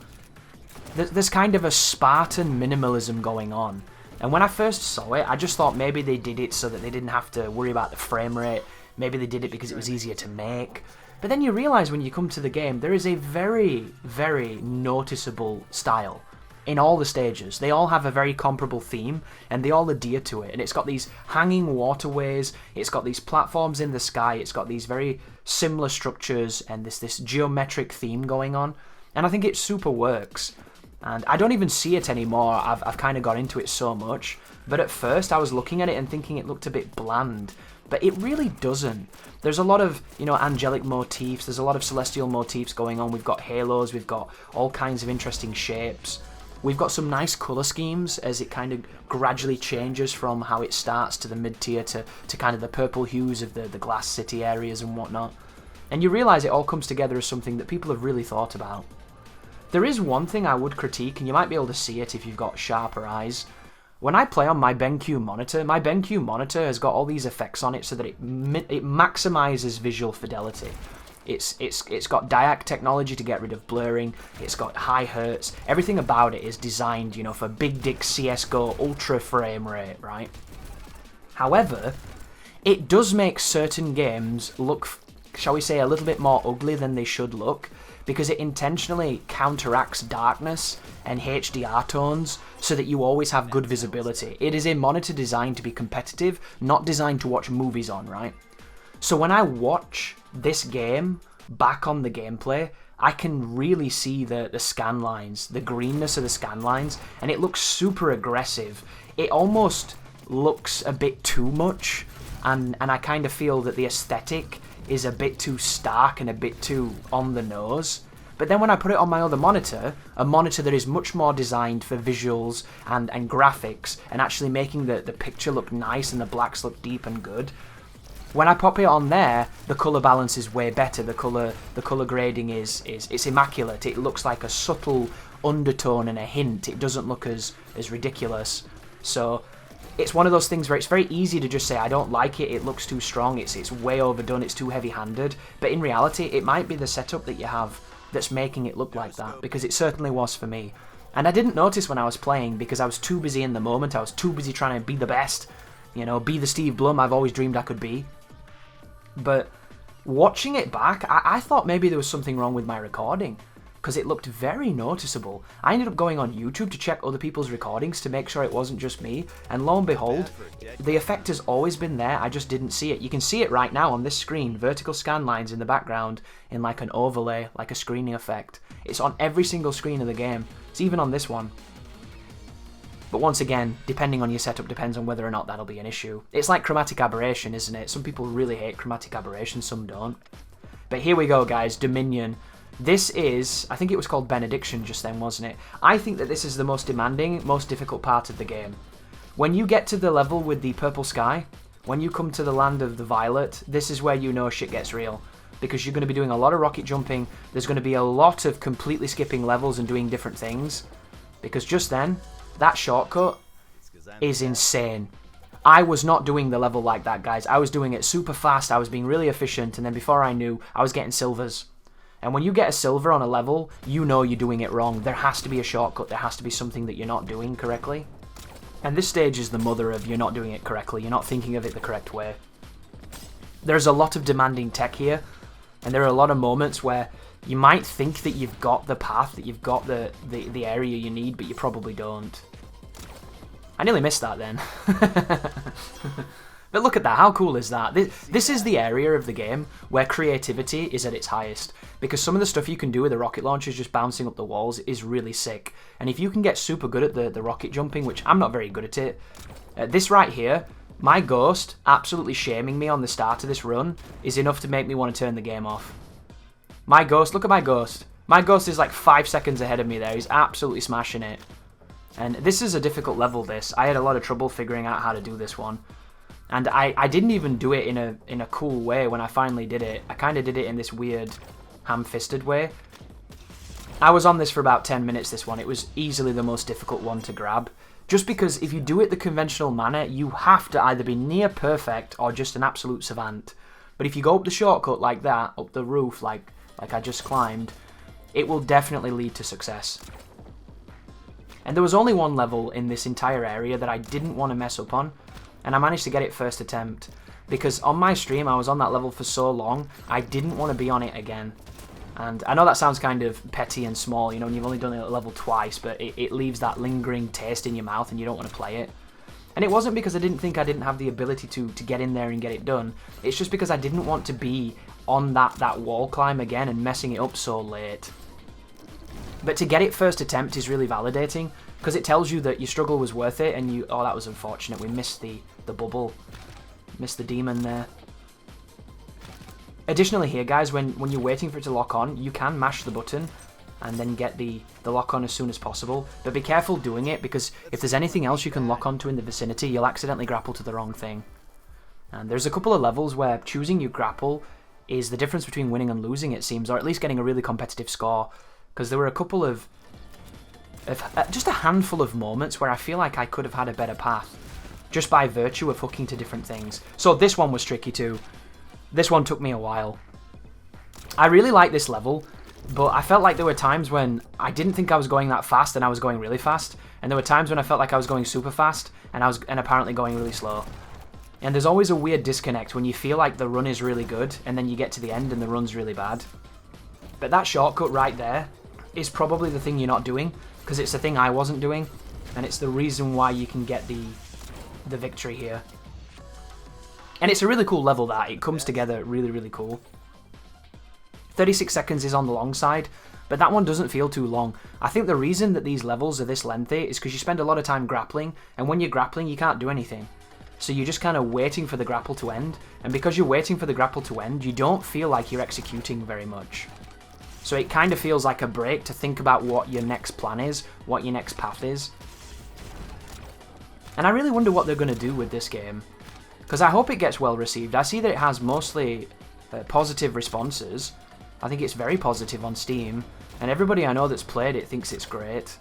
There's kind of a Spartan minimalism going on. And when I first saw it, I just thought maybe they did it so that they didn't have to worry about the frame rate. Maybe they did it because it was easier to make. But then you realise when you come to the game, there is a very, very noticeable style in all the stages. They all have a very comparable theme, and they all adhere to it. And it's got these hanging waterways, it's got these platforms in the sky, it's got these very similar structures, and this geometric theme going on. And I think it super works. And I don't even see it anymore, I've kind of got into it so much. But at first I was looking at it and thinking it looked a bit bland. But it really doesn't. There's a lot of, you know, angelic motifs, there's a lot of celestial motifs going on. We've got halos, we've got all kinds of interesting shapes. We've got some nice colour schemes as it kind of gradually changes from how it starts to the mid-tier to kind of the purple hues of the glass city areas and whatnot. And you realise it all comes together as something that people have really thought about. There is one thing I would critique, and you might be able to see it if you've got sharper eyes. When I play on my BenQ monitor has got all these effects on it so that it maximizes visual fidelity. It's got DIAC technology to get rid of blurring, it's got high hertz, everything about it is designed, you know, for big dick CSGO ultra frame rate, right? However, it does make certain games look, shall we say, a little bit more ugly than they should look, because it intentionally counteracts darkness and HDR tones so that you always have good visibility. It is a monitor designed to be competitive, not designed to watch movies on, right? So when I watch this game back on the gameplay, I can really see the scan lines, the greenness of the scan lines, and it looks super aggressive. It almost looks a bit too much, and I kind of feel that the aesthetic is a bit too stark and a bit too on the nose. But then when I put it on my other monitor, a monitor that is much more designed for visuals and graphics and actually making the picture look nice and the blacks look deep and good, when I pop it on there, the colour balance is way better. The colour grading is immaculate. It looks like a subtle undertone and a hint. It doesn't look as ridiculous. So it's one of those things where it's very easy to just say, I don't like it, it looks too strong, it's way overdone, it's too heavy-handed. But in reality, it might be the setup that you have that's making it look like that, because it certainly was for me. And I didn't notice when I was playing because I was too busy in the moment, I was too busy trying to be the best, you know, be the Steve Blum I've always dreamed I could be. But watching it back, I thought maybe there was something wrong with my recording. because it looked very noticeable. I ended up going on YouTube to check other people's recordings to make sure it wasn't just me, and lo and behold, the effect has always been there, I just didn't see it. You can see it right now on this screen, vertical scan lines in the background in like an overlay, like a screening effect. It's on every single screen of the game. It's even on this one. But once again, depending on your setup depends on whether or not that'll be an issue. It's like chromatic aberration, isn't it? Some people really hate chromatic aberration, some don't. But here we go, guys, Dominion. This is, I think it was called Benediction just then, wasn't it? I think that this is the most demanding, most difficult part of the game. When you get to the level with the purple sky, when you come to the land of the violet, this is where you know shit gets real. Because you're going to be doing a lot of rocket jumping, there's going to be a lot of completely skipping levels and doing different things. Because just then, that shortcut is insane. I was not doing the level like that, guys. I was doing it super fast, I was being really efficient, and then before I knew, I was getting silvers. And when you get a silver on a level, you know you're doing it wrong. There has to be a shortcut, there has to be something that you're not doing correctly. And this stage is the mother of you're not doing it correctly, you're not thinking of it the correct way. There's a lot of demanding tech here, and there are a lot of moments where you might think that you've got the path, that you've got the area you need, but you probably don't. I nearly missed that then. But look at that, how cool is that? This is the area of the game where creativity is at its highest. Because some of the stuff you can do with the rocket launchers just bouncing up the walls is really sick. And if you can get super good at the rocket jumping, which I'm not very good at it, this right here, my ghost absolutely shaming me on the start of this run is enough to make me want to turn the game off. My ghost, look at my ghost. My ghost is like 5 seconds ahead of me there, he's absolutely smashing it. And this is a difficult level, this. I had a lot of trouble figuring out how to do this one. And I didn't even do it in a cool way when I finally did it. I kind of did it in this weird ham-fisted way. I was on this for about 10 minutes, this one. It was easily the most difficult one to grab. Just because if you do it the conventional manner, you have to either be near perfect or just an absolute savant. But if you go up the shortcut like that, up the roof like I just climbed, it will definitely lead to success. And there was only one level in this entire area that I didn't want to mess up on, and I managed to get it first attempt. Because on my stream, I was on that level for so long, I didn't want to be on it again. And I know that sounds kind of petty and small, you know, and you've only done it at level twice, but it leaves that lingering taste in your mouth and you don't want to play it. And it wasn't because I didn't think I didn't have the ability to get in there and get it done. It's just because I didn't want to be on that wall climb again and messing it up so late. But to get it first attempt is really validating, because it tells you that your struggle was worth it, and oh, that was unfortunate, we missed the bubble, missed the demon there. Additionally here, guys, when you're waiting for it to lock on, you can mash the button and then get the lock on as soon as possible, but be careful doing it, because if there's anything else you can lock onto in the vicinity, you'll accidentally grapple to the wrong thing. And there's a couple of levels where choosing your grapple is the difference between winning and losing, it seems, or at least getting a really competitive score. Because there were a couple of just a handful of moments where I feel like I could have had a better path, just by virtue of hooking to different things. So this one was tricky too. This one took me a while. I really like this level, but I felt like there were times when I didn't think I was going that fast and I was going really fast, and there were times when I felt like I was going super fast and I was apparently going really slow. And there's always a weird disconnect when you feel like the run is really good and then you get to the end and the run's really bad. But that shortcut right there is probably the thing you're not doing, because it's the thing I wasn't doing, and it's the reason why you can get the victory here. And it's a really cool level, that. It comes together really, really cool. 36 seconds is on the long side, but that one doesn't feel too long. I think the reason that these levels are this lengthy is because you spend a lot of time grappling, and when you're grappling you can't do anything. So you're just kind of waiting for the grapple to end, and because you're waiting for the grapple to end, you don't feel like you're executing very much. So it kind of feels like a break to think about what your next plan is, what your next path is. And I really wonder what they're going to do with this game, because I hope it gets well received. I see that it has mostly positive responses. I think it's very positive on Steam, and everybody I know that's played it thinks it's great.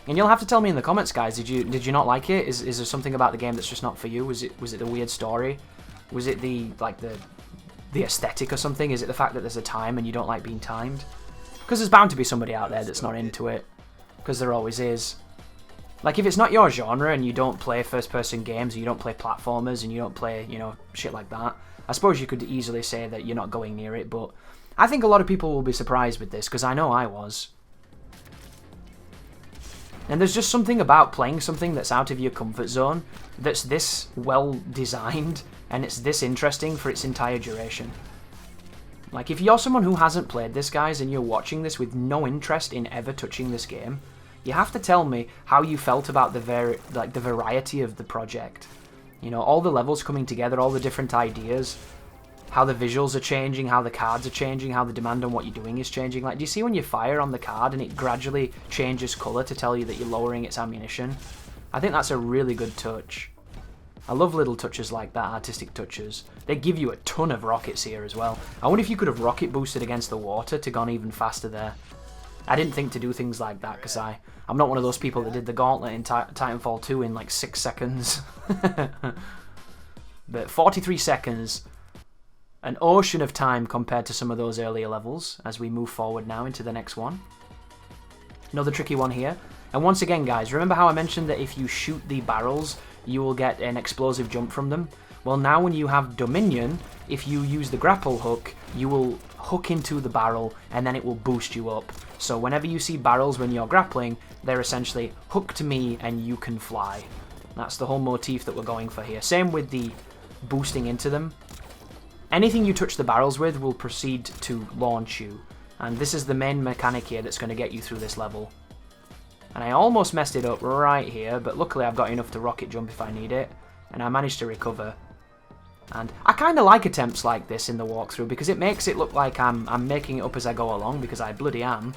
And you'll have to tell me in the comments, guys, did you not like it? Is there something about the game that's just not for you? Was it the weird story? Was it the aesthetic or something? Is it the fact that there's a time and you don't like being timed? Because there's bound to be somebody out there that's not into it, because there always is. Like, if it's not your genre and you don't play first-person games, or you don't play platformers, and you don't play, you know, shit like that, I suppose you could easily say that you're not going near it, but I think a lot of people will be surprised with this, because I know I was. And there's just something about playing something that's out of your comfort zone, that's this well designed, and it's this interesting for its entire duration. Like, if you're someone who hasn't played this, guys, and you're watching this with no interest in ever touching this game, you have to tell me how you felt about the variety of the project. You know, all the levels coming together, all the different ideas, how the visuals are changing, how the cards are changing, how the demand on what you're doing is changing. Like, do you see when you fire on the card and it gradually changes colour to tell you that you're lowering its ammunition? I think that's a really good touch. I love little touches like that, artistic touches. They give you a ton of rockets here as well. I wonder if you could have rocket boosted against the water to gone even faster there. I didn't think to do things like that because I'm not one of those people that did the gauntlet in Titanfall 2 in like 6 seconds. But 43 seconds, an ocean of time compared to some of those earlier levels as we move forward now into the next one. Another tricky one here. And once again, guys, remember how I mentioned that if you shoot the barrels, you will get an explosive jump from them? Well, now when you have Dominion, if you use the grapple hook, you will hook into the barrel and then it will boost you up. So whenever you see barrels when you're grappling, they're essentially hook to me and you can fly. That's the whole motif that we're going for here. Same with the boosting into them. Anything you touch the barrels with will proceed to launch you. And this is the main mechanic here that's going to get you through this level. And I almost messed it up right here, but luckily I've got enough to rocket jump if I need it. And I managed to recover. And I kind of like attempts like this in the walkthrough because it makes it look like I'm making it up as I go along, because I bloody am.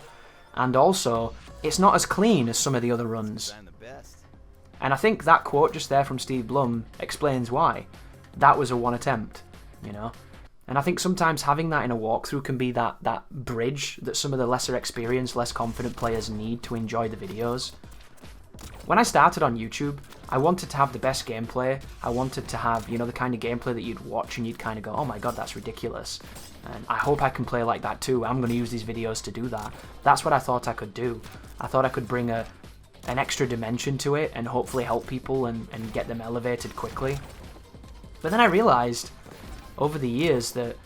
And also, it's not as clean as some of the other runs. And I think that quote just there from Steve Blum explains why. That was a one attempt, you know? And I think sometimes having that in a walkthrough can be that bridge that some of the lesser experienced, less confident players need to enjoy the videos. When I started on YouTube, I wanted to have the best gameplay. I wanted to have, you know, the kind of gameplay that you'd watch and you'd kind of go, oh my god, that's ridiculous. And I hope I can play like that too. I'm going to use these videos to do that. That's what I thought I could do. I thought I could bring an extra dimension to it and hopefully help people and get them elevated quickly. But then I realized over the years that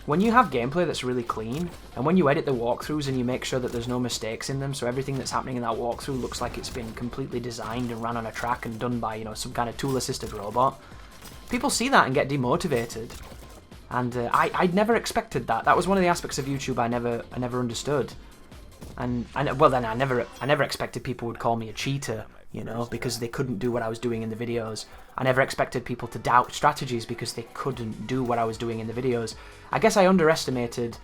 when you have gameplay that's really clean, and when you edit the walkthroughs and you make sure that there's no mistakes in them, so everything that's happening in that walkthrough looks like it's been completely designed and ran on a track and done by, you know, some kind of tool-assisted robot, people see that and get demotivated. And I'd never expected that. That was one of the aspects of YouTube I never understood. And well, then I never expected people would call me a cheater, you know, because they couldn't do what I was doing in the videos. I never expected people to doubt strategies because they couldn't do what I was doing in the videos. I guess I underestimated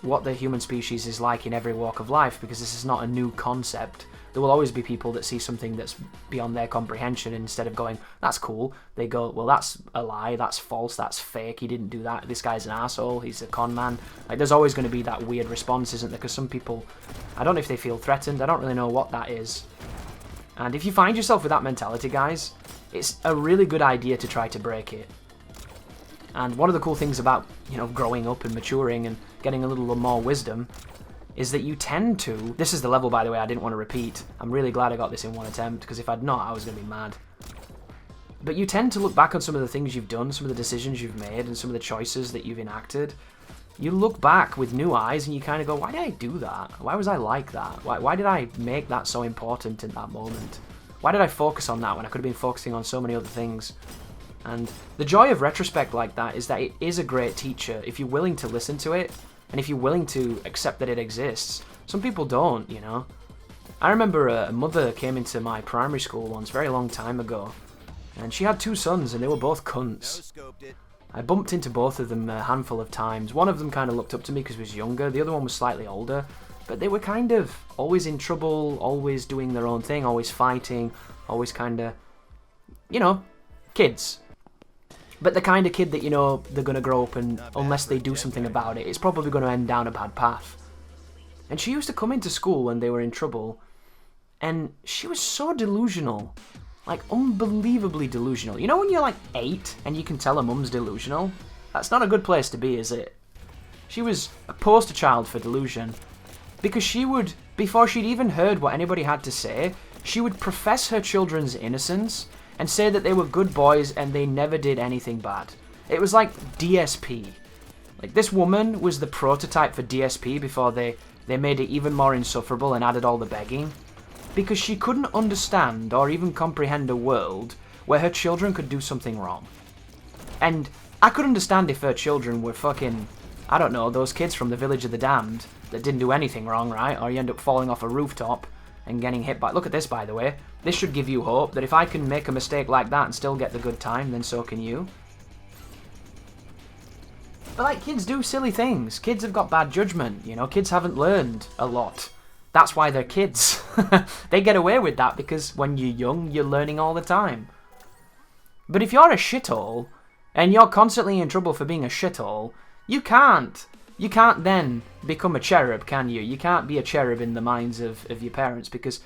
what the human species is like in every walk of life, because this is not a new concept. There will always be people that see something that's beyond their comprehension, and instead of going, that's cool, they go, well, that's a lie, that's false, that's fake, he didn't do that, this guy's an asshole, he's a con man. Like, there's always going to be that weird response, isn't there? Because some people, I don't know if they feel threatened, I don't really know what that is. And if you find yourself with that mentality, guys, it's a really good idea to try to break it. And one of the cool things about, you know, growing up and maturing and getting a little more wisdom is that you tend to... This is the level, by the way, I didn't want to repeat. I'm really glad I got this in one attempt, because if I'd not, I was going to be mad. But you tend to look back on some of the things you've done, some of the decisions you've made, and some of the choices that you've enacted. You look back with new eyes and you kind of go, why did I do that? Why was I like that? Why did I make that so important in that moment? Why did I focus on that when I could have been focusing on so many other things? And the joy of retrospect like that is that it is a great teacher if you're willing to listen to it, and if you're willing to accept that it exists. Some people don't, you know. I remember a mother came into my primary school once, very long time ago, and she had 2 sons and they were both cunts. I bumped into both of them a handful of times. One of them kind of looked up to me because he was younger, the other one was slightly older, but they were kind of always in trouble, always doing their own thing, always fighting, always kind of, you know, kids. But the kind of kid that, you know, they're going to grow up and unless they do something about it, it's probably going to end down a bad path. And she used to come into school when they were in trouble, and she was so delusional. Like, unbelievably delusional. You know when you're like 8 and you can tell a mum's delusional? That's not a good place to be, is it? She was a poster child for delusion. Because she would, before she'd even heard what anybody had to say, she would profess her children's innocence and say that they were good boys and they never did anything bad. It was like DSP. Like, this woman was the prototype for DSP before they made it even more insufferable and added all the begging. Because she couldn't understand or even comprehend a world where her children could do something wrong. And I could understand if her children were fucking, I don't know, those kids from the Village of the Damned that didn't do anything wrong, right? Or you end up falling off a rooftop and getting hit by... Look at this, by the way. This should give you hope that if I can make a mistake like that and still get the good time, then so can you. But, like, kids do silly things. Kids have got bad judgment, you know? Kids haven't learned a lot. That's why they're kids. They get away with that because when you're young, you're learning all the time. But if you're a shithole, and you're constantly in trouble for being a shithole, you can't then become a cherub, can you? You can't be a cherub in the minds of your parents, because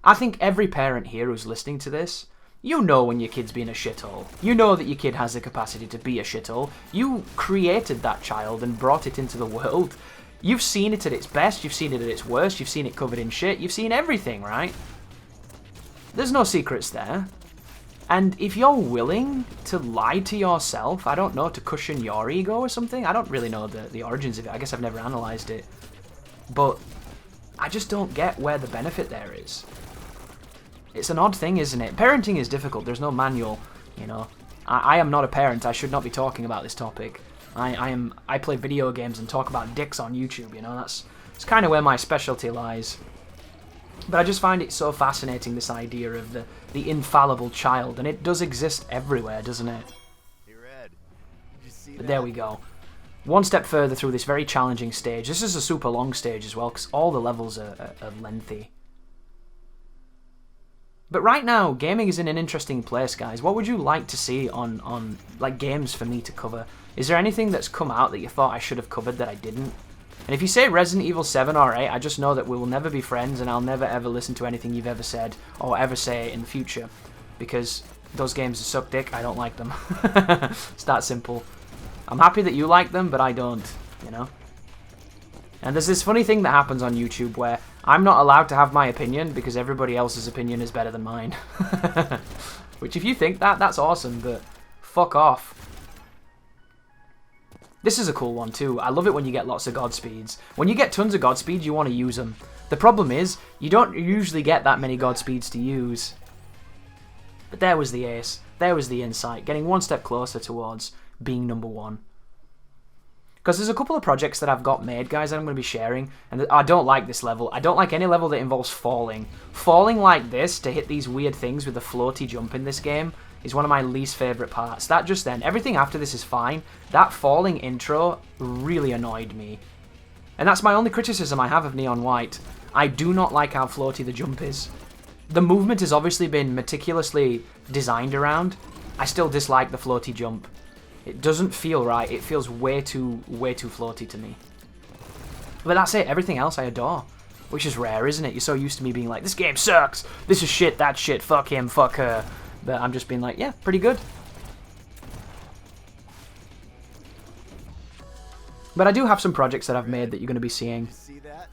I think every parent here who's listening to this, you know when your kid's being a shithole. You know that your kid has the capacity to be a shithole. You created that child and brought it into the world. You've seen it at its best, you've seen it at its worst, you've seen it covered in shit, you've seen everything, right? There's no secrets there. And if you're willing to lie to yourself, I don't know, to cushion your ego or something, I don't really know the origins of it, I guess I've never analysed it. But I just don't get where the benefit there is. It's an odd thing, isn't it? Parenting is difficult, there's no manual, you know. I am not a parent, I should not be talking about this topic. I play video games and talk about dicks on YouTube, you know, it's kind of where my specialty lies. But I just find it so fascinating, this idea of the infallible child, and it does exist everywhere, doesn't it? Hey, Red, did you see But there we go. One step further through this very challenging stage. This is a super long stage as well, because all the levels are lengthy. But right now, gaming is in an interesting place, guys. What would you like to see on like games for me to cover? Is there anything that's come out that you thought I should have covered that I didn't? And if you say Resident Evil 7 or 8, I just know that we will never be friends and I'll never ever listen to anything you've ever said or ever say in the future. Because those games suck dick, I don't like them. It's that simple. I'm happy that you like them, but I don't, you know? And there's this funny thing that happens on YouTube where I'm not allowed to have my opinion because everybody else's opinion is better than mine. Which if you think that, that's awesome, but fuck off. This is a cool one too. I love it when you get lots of Godspeeds. When you get tons of Godspeeds, you want to use them. The problem is, you don't usually get that many Godspeeds to use. But there was the ace. There was the insight. Getting one step closer towards being number one. Because there's a couple of projects that I've got made, guys, that I'm going to be sharing. And I don't like this level. I don't like any level that involves falling. Falling like this to hit these weird things with a floaty jump in this game is one of my least favourite parts. That just then. Everything after this is fine. That falling intro really annoyed me. And that's my only criticism I have of Neon White. I do not like how floaty the jump is. The movement has obviously been meticulously designed around. I still dislike the floaty jump. It doesn't feel right. It feels way too floaty to me. But that's it. Everything else I adore. Which is rare, isn't it? You're so used to me being like, this game sucks. This is shit, that shit, fuck him, fuck her. But I'm just being like, yeah, pretty good. But I do have some projects that I've made that you're going to be seeing. See that?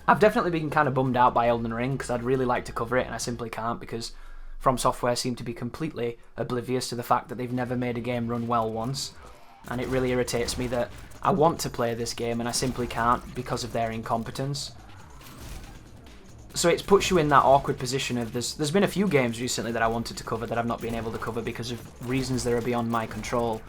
I've definitely been kind of bummed out by Elden Ring because I'd really like to cover it and I simply can't because From Software seem to be completely oblivious to the fact that they've never made a game run well once. And it really irritates me that I want to play this game and I simply can't because of their incompetence. So it puts you in that awkward position of there's been a few games recently that I wanted to cover that I've not been able to cover because of reasons that are beyond my control.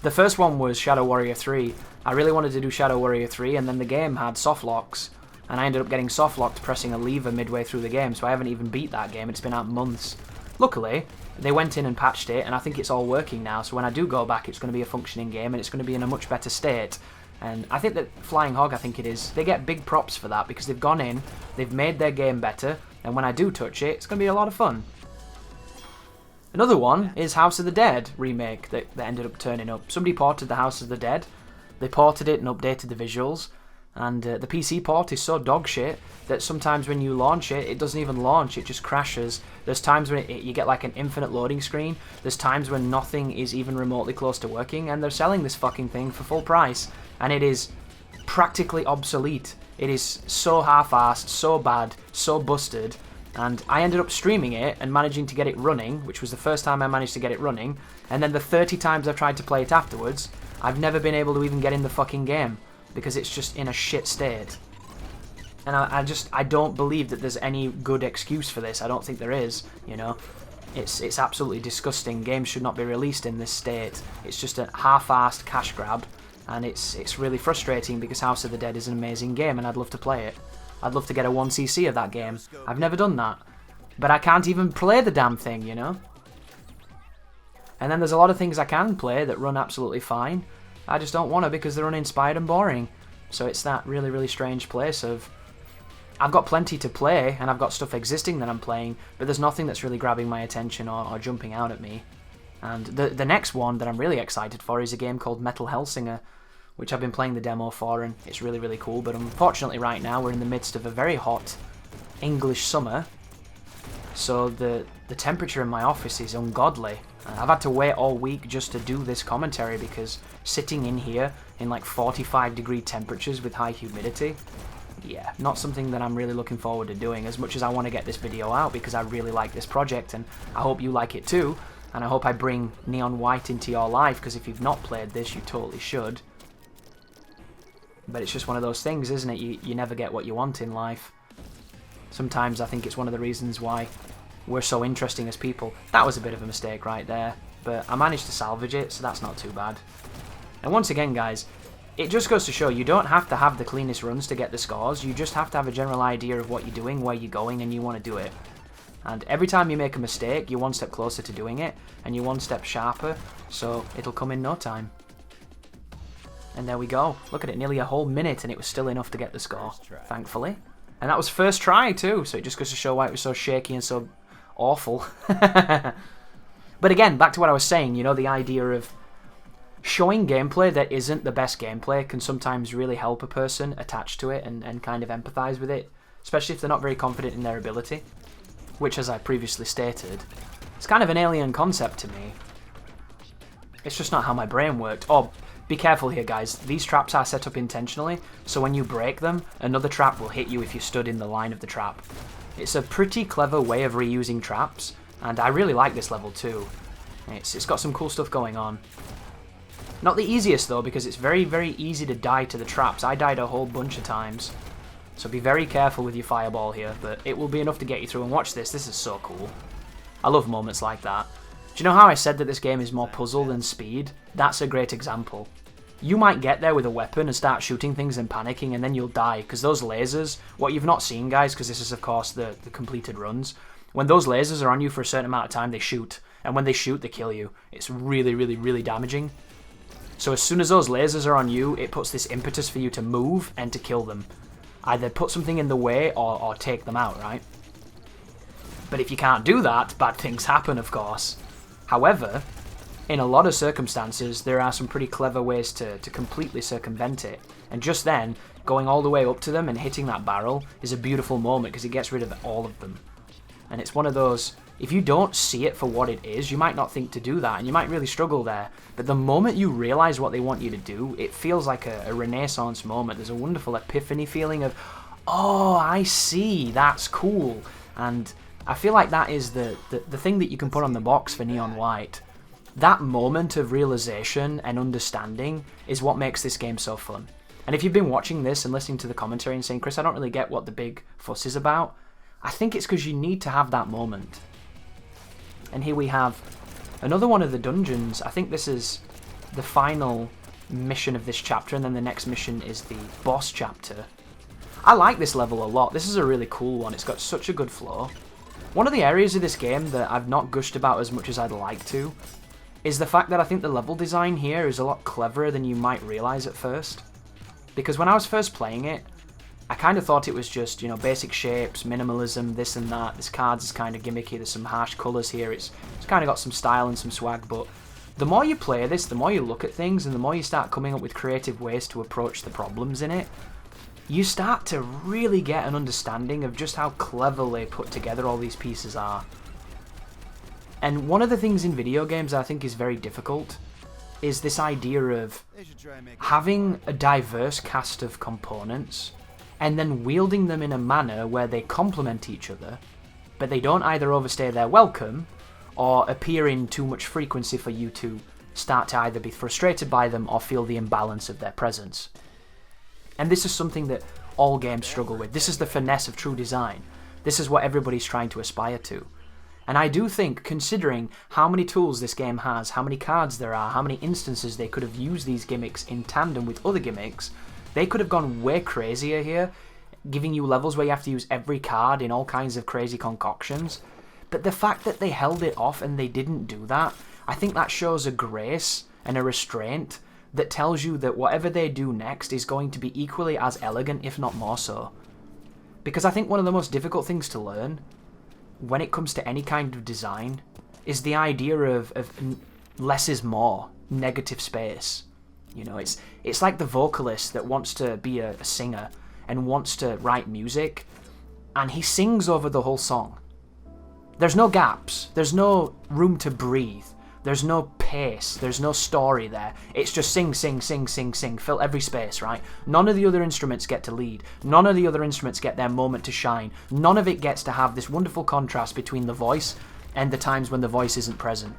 The first one was Shadow Warrior 3. I really wanted to do Shadow Warrior 3 and then the game had soft locks. And I ended up getting soft locked pressing a lever midway through the game, so I haven't even beat that game. It's been out months. Luckily, they went in and patched it and I think it's all working now, so when I do go back it's going to be a functioning game and it's going to be in a much better state. And I think that Flying Hog, I think it is, they get big props for that because they've gone in, they've made their game better, and when I do touch it, it's going to be a lot of fun. Another one is House of the Dead remake that ended up turning up. Somebody ported the House of the Dead, they ported it and updated the visuals, and the PC port is so dog shit that sometimes when you launch it, it doesn't even launch, it just crashes. There's times when you get like an infinite loading screen, there's times when nothing is even remotely close to working, and they're selling this fucking thing for full price, and it is practically obsolete. It is so half-assed, so bad, so busted, And I ended up streaming it and managing to get it running, which was the first time I managed to get it running, and then the 30 times I've tried to play it afterwards, I've never been able to even get in the fucking game, because it's just in a shit state. And I don't believe that there's any good excuse for this. I don't think there is, you know. It's absolutely disgusting. Games should not be released in this state. It's just a half-assed cash grab, and it's really frustrating because House of the Dead is an amazing game and I'd love to play it. I'd love to get a 1cc of that game. I've never done that. But I can't even play the damn thing, you know? And then there's a lot of things I can play that run absolutely fine. I just don't want to because they're uninspired and boring. So it's that really, really strange place of... I've got plenty to play, and I've got stuff existing that I'm playing, but there's nothing that's really grabbing my attention or jumping out at me. And the next one that I'm really excited for is a game called Metal Hellsinger, which I've been playing the demo for, and it's really, really cool. But unfortunately right now we're in the midst of a very hot English summer, so the temperature in my office is ungodly. I've had to wait all week just to do this commentary because sitting in here in like 45-degree temperatures with high humidity, yeah, not something that I'm really looking forward to doing as much as I want to get this video out because I really like this project and I hope you like it too, and I hope I bring Neon White into your life because if you've not played this, you totally should. But it's just one of those things, isn't it? You never get what you want in life. Sometimes I think it's one of the reasons why we're so interesting as people. That was a bit of a mistake right there, but I managed to salvage it, so that's not too bad. And once again, guys, it just goes to show you don't have to have the cleanest runs to get the scores. You just have to have a general idea of what you're doing, where you're going, and you want to do it. And every time you make a mistake, you're one step closer to doing it, and you're one step sharper, so it'll come in no time. And there we go. Look at it, nearly a whole minute, and it was still enough to get the score, thankfully. And that was first try, too, so it just goes to show why it was so shaky and so awful. But again, back to what I was saying, you know, the idea of showing gameplay that isn't the best gameplay can sometimes really help a person attach to it and kind of empathize with it, especially if they're not very confident in their ability, which, as I previously stated, it's kind of an alien concept to me. It's just not how my brain worked. Oh, be careful here, guys. These traps are set up intentionally, so when you break them, another trap will hit you if you stood in the line of the trap. It's a pretty clever way of reusing traps, and I really like this level too. It's got some cool stuff going on. Not the easiest though, because it's very, very easy to die to the traps. I died a whole bunch of times. So be very careful with your fireball here, but it will be enough to get you through. And watch this, this is so cool. I love moments like that. Do you know how I said that this game is more puzzle than speed? That's a great example. You might get there with a weapon and start shooting things and panicking, and then you'll die, because those lasers, what you've not seen, guys, because this is, of course, the completed runs, when those lasers are on you for a certain amount of time, they shoot. And when they shoot, they kill you. It's really, really, really damaging. So as soon as those lasers are on you, it puts this impetus for you to move and to kill them. Either put something in the way or take them out, right? But if you can't do that, bad things happen, of course. However, in a lot of circumstances, there are some pretty clever ways to completely circumvent it. And just then, going all the way up to them and hitting that barrel is a beautiful moment because it gets rid of all of them. And it's one of those, if you don't see it for what it is, you might not think to do that, and you might really struggle there. But the moment you realise what they want you to do, it feels like a renaissance moment. There's a wonderful epiphany feeling of, oh, I see, that's cool. And I feel like that is the thing that you can put on the box for Neon White. That moment of realisation and understanding is what makes this game so fun. And if you've been watching this and listening to the commentary and saying, Chris, I don't really get what the big fuss is about, I think it's because you need to have that moment. And here we have another one of the dungeons. I think this is the final mission of this chapter, and then the next mission is the boss chapter. I like this level a lot. This is a really cool one. It's got such a good flow. One of the areas of this game that I've not gushed about as much as I'd like to is the fact that I think the level design here is a lot cleverer than you might realise at first. Because when I was first playing it, I kind of thought it was just, you know, basic shapes, minimalism, this and that. This cards is kind of gimmicky, there's some harsh colours here, it's kind of got some style and some swag, but the more you play this, the more you look at things, and the more you start coming up with creative ways to approach the problems in it, you start to really get an understanding of just how cleverly put together all these pieces are. And one of the things in video games that I think is very difficult is this idea of having a diverse cast of components and then wielding them in a manner where they complement each other but they don't either overstay their welcome or appear in too much frequency for you to start to either be frustrated by them or feel the imbalance of their presence. And this is something that all games struggle with. This is the finesse of true design. This is what everybody's trying to aspire to. And I do think, considering how many tools this game has, how many cards there are, how many instances they could have used these gimmicks in tandem with other gimmicks, they could have gone way crazier here, giving you levels where you have to use every card in all kinds of crazy concoctions. But the fact that they held it off and they didn't do that, I think that shows a grace and a restraint that tells you that whatever they do next is going to be equally as elegant, if not more so. Because I think one of the most difficult things to learn when it comes to any kind of design is the idea of less is more, negative space. You know, it's like the vocalist that wants to be a singer and wants to write music, and he sings over the whole song. There's no gaps, there's no room to breathe, there's no pace, there's no story there. It's just sing, sing, sing, sing, sing, fill every space, right? None of the other instruments get to lead. None of the other instruments get their moment to shine. None of it gets to have this wonderful contrast between the voice and the times when the voice isn't present.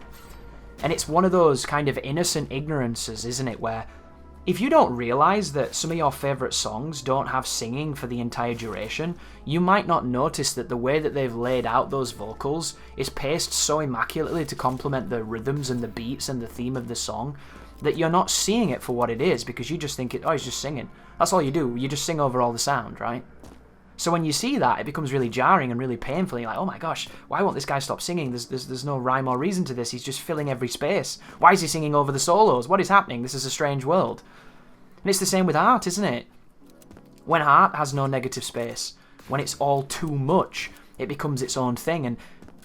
And it's one of those kind of innocent ignorances, isn't it, where if you don't realise that some of your favourite songs don't have singing for the entire duration, you might not notice that the way that they've laid out those vocals is paced so immaculately to complement the rhythms and the beats and the theme of the song that you're not seeing it for what it is, because you just think, he's just singing. That's all you do. You just sing over all the sound, right? So when you see that, it becomes really jarring and really painful. You're like, oh my gosh, why won't this guy stop singing? There's no rhyme or reason to this. He's just filling every space. Why is he singing over the solos? What is happening? This is a strange world. And it's the same with art, isn't it? When art has no negative space, when it's all too much, it becomes its own thing. And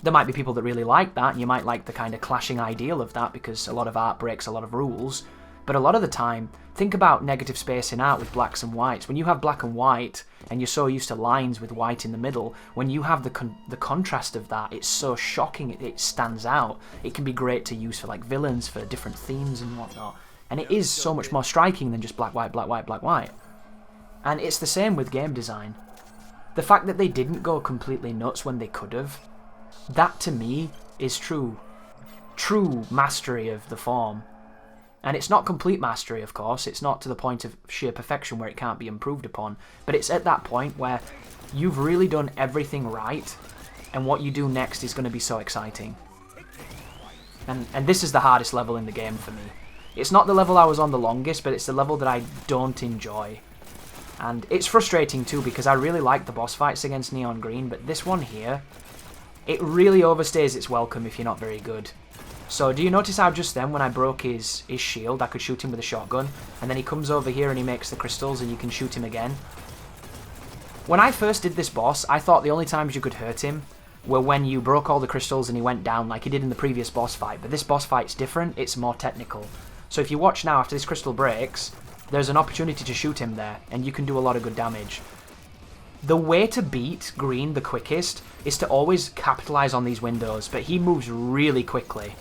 there might be people that really like that, and you might like the kind of clashing ideal of that because a lot of art breaks a lot of rules. But a lot of the time, think about negative space in art with blacks and whites. When you have black and white, and you're so used to lines with white in the middle, when you have the contrast of that, it's so shocking, it stands out. It can be great to use for like villains, for different themes and whatnot. And it is so much more striking than just black, white, black, white, black, white. And it's the same with game design. The fact that they didn't go completely nuts when they could have, that to me is true mastery of the form. And it's not complete mastery, of course. It's not to the point of sheer perfection where it can't be improved upon. But it's at that point where you've really done everything right, and what you do next is going to be so exciting. And this is the hardest level in the game for me. It's not the level I was on the longest, but it's the level that I don't enjoy. And it's frustrating too, because I really like the boss fights against Neon Green, but this one here, it really overstays its welcome if you're not very good. So do you notice how just then when I broke his shield, I could shoot him with a shotgun, and then he comes over here and he makes the crystals and you can shoot him again? When I first did this boss, I thought the only times you could hurt him were when you broke all the crystals and he went down like he did in the previous boss fight, but this boss fight's different, it's more technical. So if you watch now, after this crystal breaks, there's an opportunity to shoot him there, and you can do a lot of good damage. The way to beat Green the quickest is to always capitalise on these windows, but he moves really quickly.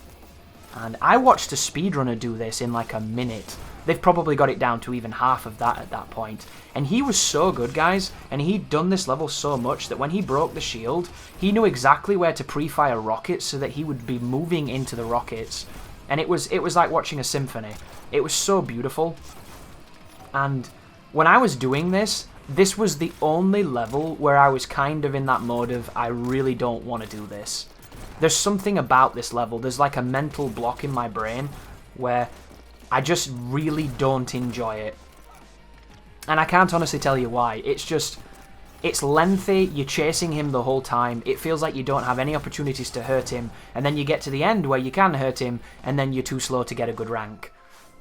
And I watched a speedrunner do this in like a minute. They've probably got it down to even half of that at that point. And he was so good, guys, and he'd done this level so much that when he broke the shield, he knew exactly where to pre-fire rockets so that he would be moving into the rockets. And it was like watching a symphony. It was so beautiful. And when I was doing this, this was the only level where I was kind of in that mode of, I really don't want to do this. There's something about this level, there's like a mental block in my brain where I just really don't enjoy it. And I can't honestly tell you why. It's just, it's lengthy, you're chasing him the whole time, it feels like you don't have any opportunities to hurt him, and then you get to the end where you can hurt him, and then you're too slow to get a good rank.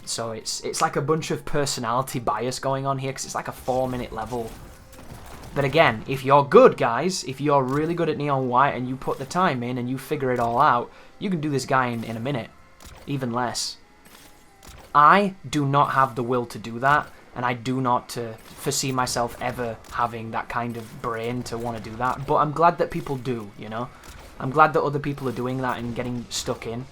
So it's like a bunch of personality bias going on here, because it's like a 4-minute level. But again, if you're good, guys, if you're really good at Neon White and you put the time in and you figure it all out, you can do this guy in a minute, even less. I do not have the will to do that, and I do not foresee myself ever having that kind of brain to want to do that, but I'm glad that people do, you know? I'm glad that other people are doing that and getting stuck in.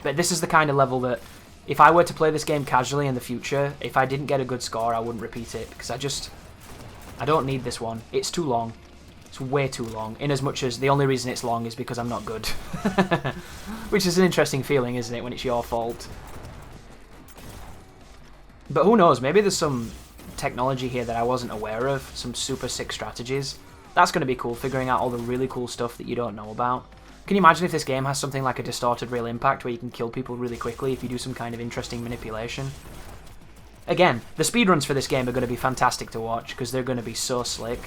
But this is the kind of level that, if I were to play this game casually in the future, if I didn't get a good score, I wouldn't repeat it, because I don't need this one. It's too long. It's It's way too long, in as much as the only reason it's long is because I'm not good. Which is an interesting feeling, isn't it, when it's your fault. But who knows, maybe there's some technology here that I wasn't aware of, some super sick strategies. That's going to be cool, figuring out all the really cool stuff that you don't know about. Can you imagine if this game has something like a distorted real impact where you can kill people really quickly if you do some kind of interesting manipulation? Again, the speedruns for this game are going to be fantastic to watch because they're going to be so slick.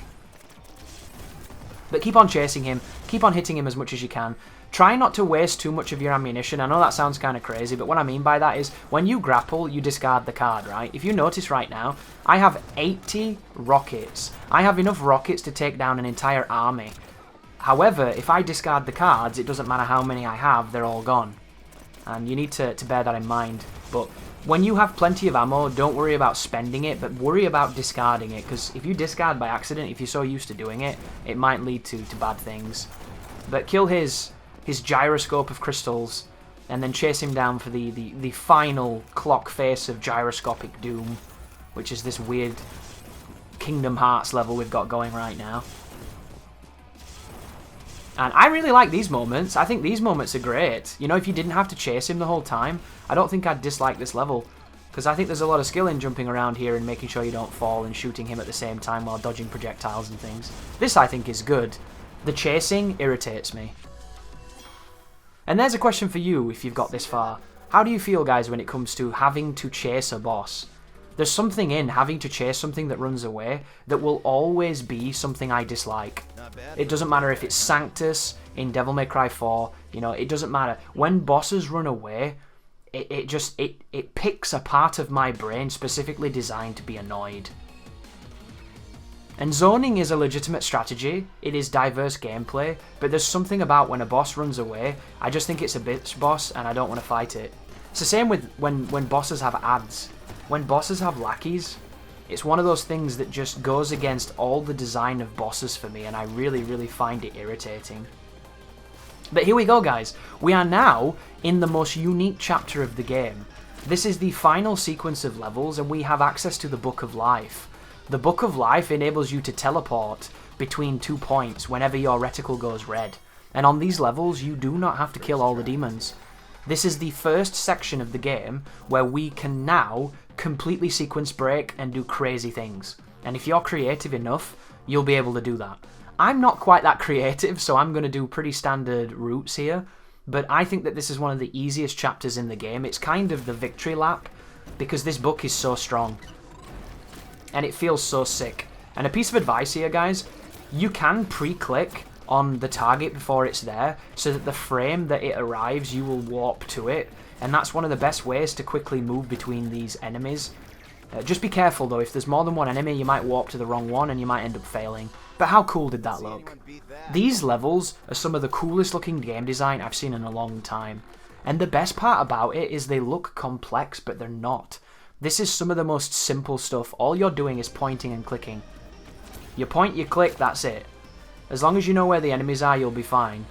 But keep on chasing him, keep on hitting him as much as you can. Try not to waste too much of your ammunition. I know that sounds kind of crazy, but what I mean by that is when you grapple, you discard the card, right? If you notice right now, I have 80 rockets. I have enough rockets to take down an entire army. However, if I discard the cards, it doesn't matter how many I have, they're all gone. And you need to bear that in mind. But when you have plenty of ammo, don't worry about spending it, but worry about discarding it. Because if you discard by accident, if you're so used to doing it, it might lead to bad things. But kill his gyroscope of crystals, and then chase him down for the final clock face of gyroscopic doom, which is this weird Kingdom Hearts level we've got going right now. And I really like these moments. I think these moments are great. You know, if you didn't have to chase him the whole time, I don't think I'd dislike this level. Because I think there's a lot of skill in jumping around here and making sure you don't fall and shooting him at the same time while dodging projectiles and things. This, I think, is good. The chasing irritates me. And there's a question for you if you've got this far. How do you feel, guys, when it comes to having to chase a boss? There's something in having to chase something that runs away that will always be something I dislike. It doesn't matter if it's Sanctus in Devil May Cry 4, you know, it doesn't matter. When bosses run away, it picks a part of my brain specifically designed to be annoyed. And zoning is a legitimate strategy, it is diverse gameplay, but there's something about when a boss runs away, I just think it's a bitch boss and I don't want to fight it. It's the same with when bosses have ads. When bosses have lackeys, it's one of those things that just goes against all the design of bosses for me, and I really, really find it irritating. But here we go, guys. We are now in the most unique chapter of the game. This is the final sequence of levels, and we have access to the Book of Life. The Book of Life enables you to teleport between 2 points whenever your reticle goes red. And on these levels, you do not have to kill all the demons. This is the first section of the game where we can now completely sequence break and do crazy things. And if you're creative enough, you'll be able to do that. I'm not quite that creative, so I'm going to do pretty standard routes here, but I think that this is one of the easiest chapters in the game. It's kind of the victory lap, because this book is so strong. And it feels so sick. And a piece of advice here, guys, you can pre-click on the target before it's there, so that the frame that it arrives, you will warp to it. And that's one of the best ways to quickly move between these enemies. Just be careful though, if there's more than one enemy, you might warp to the wrong one and you might end up failing. But how cool did that look? These levels are some of the coolest looking game design I've seen in a long time. And the best part about it is they look complex, but they're not. This is some of the most simple stuff. All you're doing is pointing and clicking. You point, you click, that's it. As long as you know where the enemies are, you'll be fine.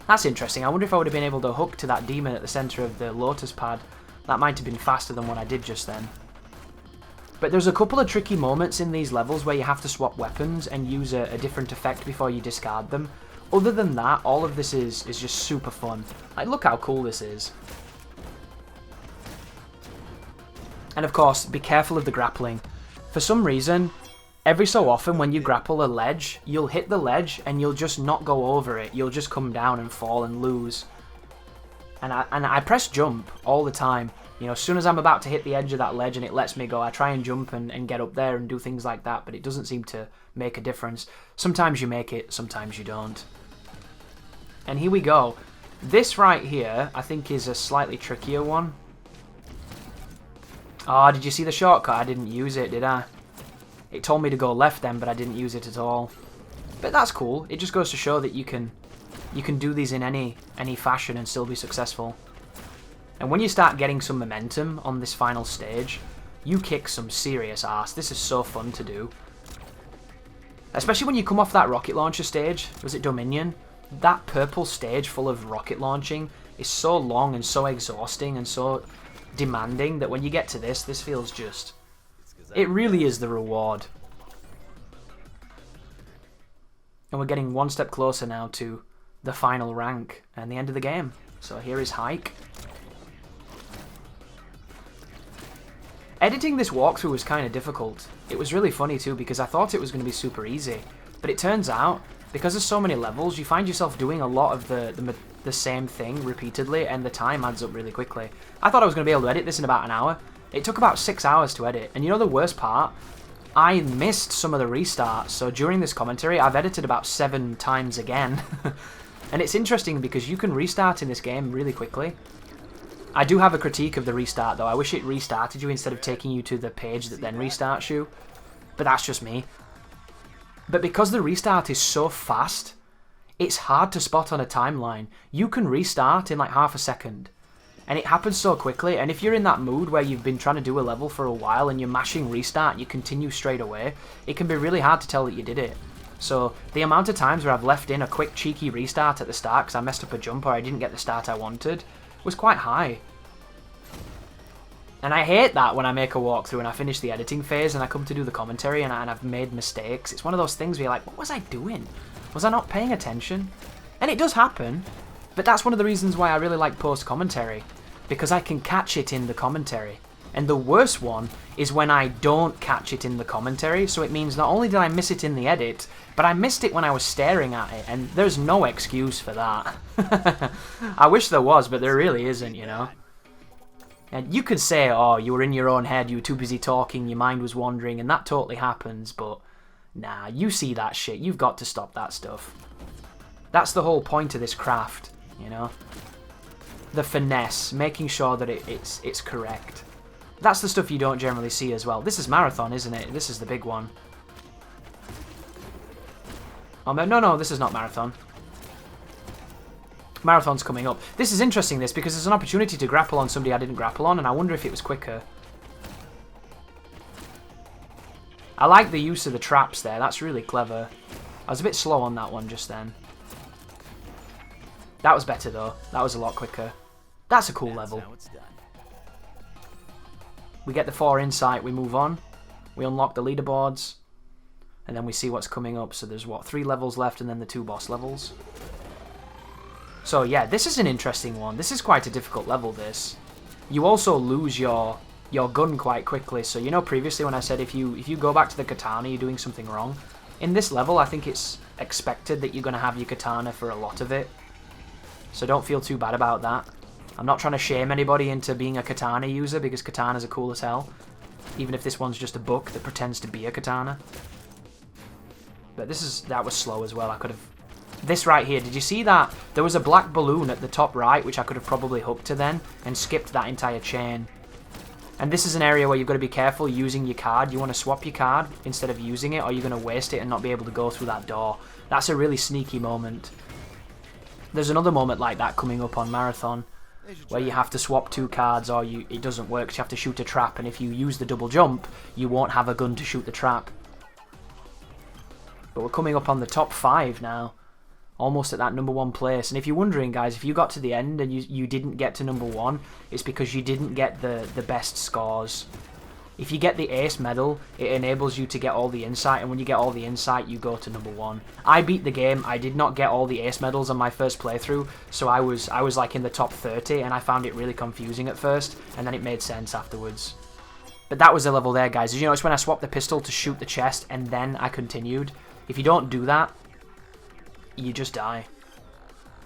That's interesting. I wonder if I would have been able to hook to that demon at the centre of the lotus pad. That might have been faster than what I did just then. But there's a couple of tricky moments in these levels where you have to swap weapons and use a different effect before you discard them. Other than that, all of this is just super fun. Like, look how cool this is. And of course, be careful of the grappling. For some reason, every so often when you grapple a ledge, you'll hit the ledge and you'll just not go over it. You'll just come down and fall and lose. And I press jump all the time. You know, as soon as I'm about to hit the edge of that ledge and it lets me go, I try and jump and get up there and do things like that, but it doesn't seem to make a difference. Sometimes you make it, sometimes you don't. And here we go. This right here, I think, is a slightly trickier one. Oh, did you see the shortcut? I didn't use it, did I? It told me to go left then, but I didn't use it at all. But that's cool. It just goes to show that you can do these in any fashion and still be successful. And when you start getting some momentum on this final stage, you kick some serious ass. This is so fun to do. Especially when you come off that rocket launcher stage. Was it Dominion? That purple stage full of rocket launching is so long and so exhausting and so demanding that when you get to this feels just... It really is the reward. And we're getting one step closer now to the final rank and the end of the game. So here is Hike. Editing this walkthrough was kind of difficult. It was really funny too because I thought it was going to be super easy. But it turns out, because there's so many levels, you find yourself doing a lot of the same thing repeatedly, and the time adds up really quickly. I thought I was going to be able to edit this in about an hour. It took about 6 hours to edit. And you know the worst part? I missed some of the restarts, so during this commentary I've edited about 7 times again. And it's interesting because you can restart in this game really quickly. I do have a critique of the restart though. I wish it restarted you instead of taking you to the page that then restarts you. But that's just me. But because the restart is so fast, it's hard to spot on a timeline. You can restart in like half a second. And it happens so quickly, and if you're in that mood where you've been trying to do a level for a while and you're mashing restart and you continue straight away, it can be really hard to tell that you did it. So the amount of times where I've left in a quick cheeky restart at the start because I messed up a jump or I didn't get the start I wanted was quite high. And I hate that when I make a walkthrough and I finish the editing phase and I come to do the commentary and I've made mistakes. It's one of those things where you're like, what was I doing? Was I not paying attention? And it does happen, but that's one of the reasons why I really like post-commentary, because I can catch it in the commentary. And the worst one is when I don't catch it in the commentary, so it means not only did I miss it in the edit, but I missed it when I was staring at it, and there's no excuse for that. I wish there was, but there really isn't, you know. And you could say, oh, you were in your own head, you were too busy talking, your mind was wandering, and that totally happens, but nah, you see that shit, you've got to stop that stuff. That's the whole point of this craft, you know. The finesse, making sure that it's correct. That's the stuff you don't generally see as well. This is Marathon, isn't it? This is the big one. Oh, no, this is not Marathon. Marathon's coming up. This is interesting, this, because there's an opportunity to grapple on somebody I didn't grapple on, and I wonder if it was quicker. I like the use of the traps there. That's really clever. I was a bit slow on that one just then. That was better, though. That was a lot quicker. That's a cool level. We get the 4 insight, we move on. We unlock the leaderboards. And then we see what's coming up. So there's, what, 3 levels left and then the 2 boss levels. So yeah, this is an interesting one. This is quite a difficult level, this. You also lose your gun quite quickly. So you know previously when I said if you go back to the katana, you're doing something wrong. In this level, I think it's expected that you're going to have your katana for a lot of it. So don't feel too bad about that. I'm not trying to shame anybody into being a katana user because katanas are cool as hell. Even if this one's just a book that pretends to be a katana. But that was slow as well. I could have... This right here, did you see that? There was a black balloon at the top right, which I could have probably hooked to then, and skipped that entire chain. And this is an area where you've got to be careful using your card. You want to swap your card instead of using it, or you're going to waste it and not be able to go through that door. That's a really sneaky moment. There's another moment like that coming up on Marathon, where you have to swap 2 cards, or it doesn't work, so you have to shoot a trap, and if you use the double jump, you won't have a gun to shoot the trap. But we're coming up on the top 5 now. Almost at that number 1 place. And if you're wondering, guys, if you got to the end and you didn't get to number 1, it's because you didn't get the best scores. If you get the ace medal, it enables you to get all the insight, and when you get all the insight, you go to number 1. I beat the game. I did not get all the ace medals on my first playthrough, so I was like in the top 30, and I found it really confusing at first, and then it made sense afterwards. But that was the level there, guys. Did you notice when I swapped the pistol to shoot the chest, and then I continued? If you don't do that, you just die.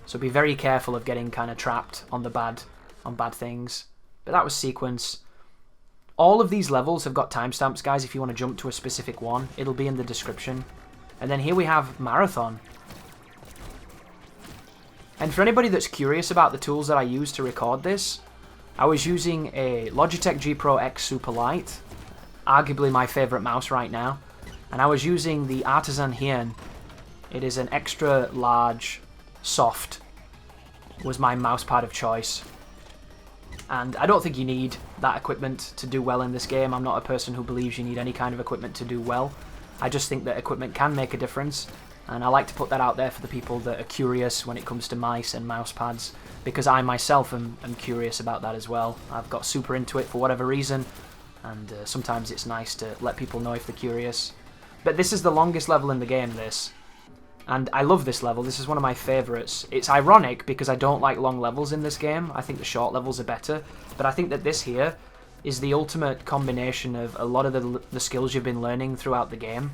So be very careful of getting kind of trapped on bad things. But that was sequence. All of these levels have got timestamps, guys. If you want to jump to a specific one, it'll be in the description. And then here we have Marathon. And for anybody that's curious about the tools that I use to record this, I was using a Logitech G Pro X Super Light, arguably my favorite mouse right now. And I was using the Artisan Hien. It is an extra large, soft, was my mousepad of choice. And I don't think you need that equipment to do well in this game. I'm not a person who believes you need any kind of equipment to do well. I just think that equipment can make a difference. And I like to put that out there for the people that are curious when it comes to mice and mouse pads. Because I myself am curious about that as well. I've got super into it for whatever reason. And sometimes it's nice to let people know if they're curious. But this is the longest level in the game, this. And I love this level. This is one of my favourites. It's ironic because I don't like long levels in this game. I think the short levels are better. But I think that this here is the ultimate combination of a lot of the skills you've been learning throughout the game.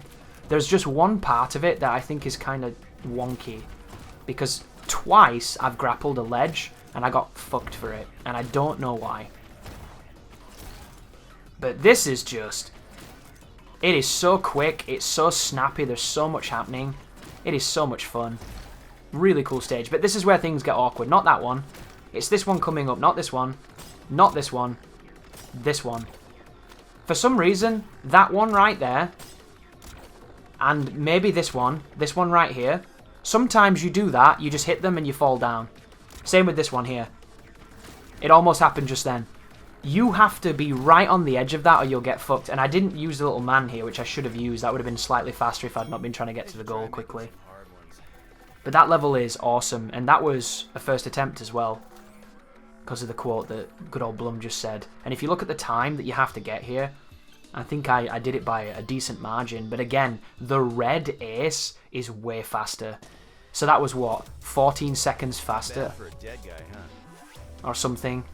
There's just one part of it that I think is kind of wonky. Because twice I've grappled a ledge and I got fucked for it. And I don't know why. But this is just... It is so quick. It's so snappy. There's so much happening. It is so much fun. Really cool stage. But this is where things get awkward. Not that one. It's this one coming up. Not this one. Not this one. This one. For some reason, that one right there, and maybe this one right here, sometimes you do that, you just hit them and you fall down. Same with this one here. It almost happened just then. You have to be right on the edge of that or you'll get fucked. And I didn't use the little man here, which I should have used. That would have been slightly faster if I'd not been trying to get to the goal quickly. But that level is awesome. And that was a first attempt as well, because of the quote that good old Blum just said. And if you look at the time that you have to get here, I think I did it by a decent margin. But again, the red ace is way faster. So that was what? 14 seconds faster? Or something.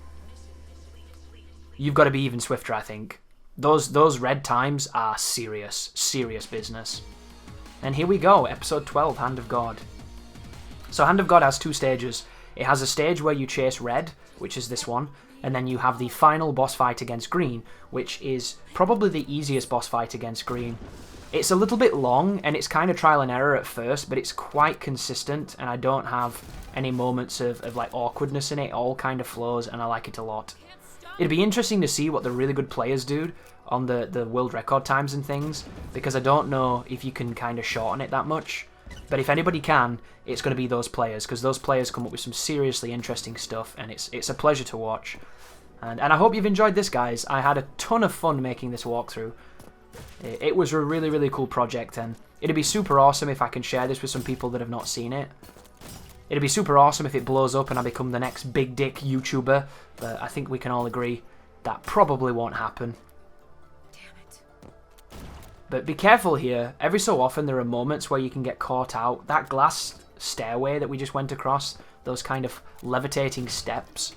You've got to be even swifter, I think. Those red times are serious business. And here we go, episode 12, Hand of God. So Hand of God has two stages. It has a stage where you chase red, which is this one, and then you have the final boss fight against green, which is probably the easiest boss fight against green. It's a little bit long, and it's kind of trial and error at first, but it's quite consistent, and I don't have any moments of like awkwardness in it. It all kind of flows, and I like it a lot. It'd be interesting to see what the really good players do on the world record times and things, because I don't know if you can kind of shorten it that much. But if anybody can, it's going to be those players, because those players come up with some seriously interesting stuff, and it's a pleasure to watch. And I hope you've enjoyed this, guys. I had a ton of fun making this walkthrough. It was a really, really cool project, and it'd be super awesome if I can share this with some people that have not seen it. It'd be super awesome if it blows up and I become the next big dick YouTuber, but I think we can all agree that probably won't happen. But be careful here. Every so often there are moments where you can get caught out. That glass stairway that we just went across, those kind of levitating steps,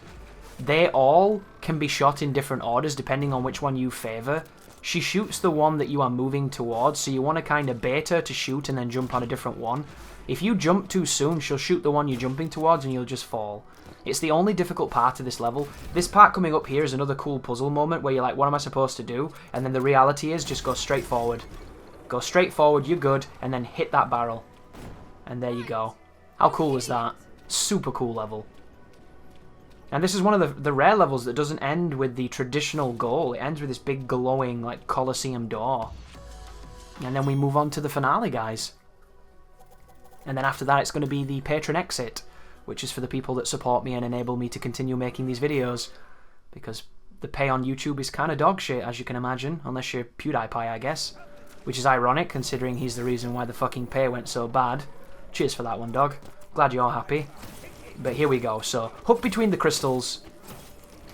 they all can be shot in different orders depending on which one you favour. She shoots the one that you are moving towards, so you want to kind of bait her to shoot and then jump on a different one. If you jump too soon, she'll shoot the one you're jumping towards and you'll just fall. It's the only difficult part of this level. This part coming up here is another cool puzzle moment where you're like, what am I supposed to do? And then the reality is just go straight forward. Go straight forward, you're good, and then hit that barrel. And there you go. How cool was that? Super cool level. And this is one of the rare levels that doesn't end with the traditional goal. It ends with this big glowing like Colosseum door. And then we move on to the finale, guys. And then after that it's going to be the patron exit, which is for the people that support me and enable me to continue making these videos. Because the pay on YouTube is kind of dog shit, as you can imagine, unless you're PewDiePie, I guess. Which is ironic, considering he's the reason why the fucking pay went so bad. Cheers for that one, dog. Glad you're happy. But here we go. So, hook between the crystals.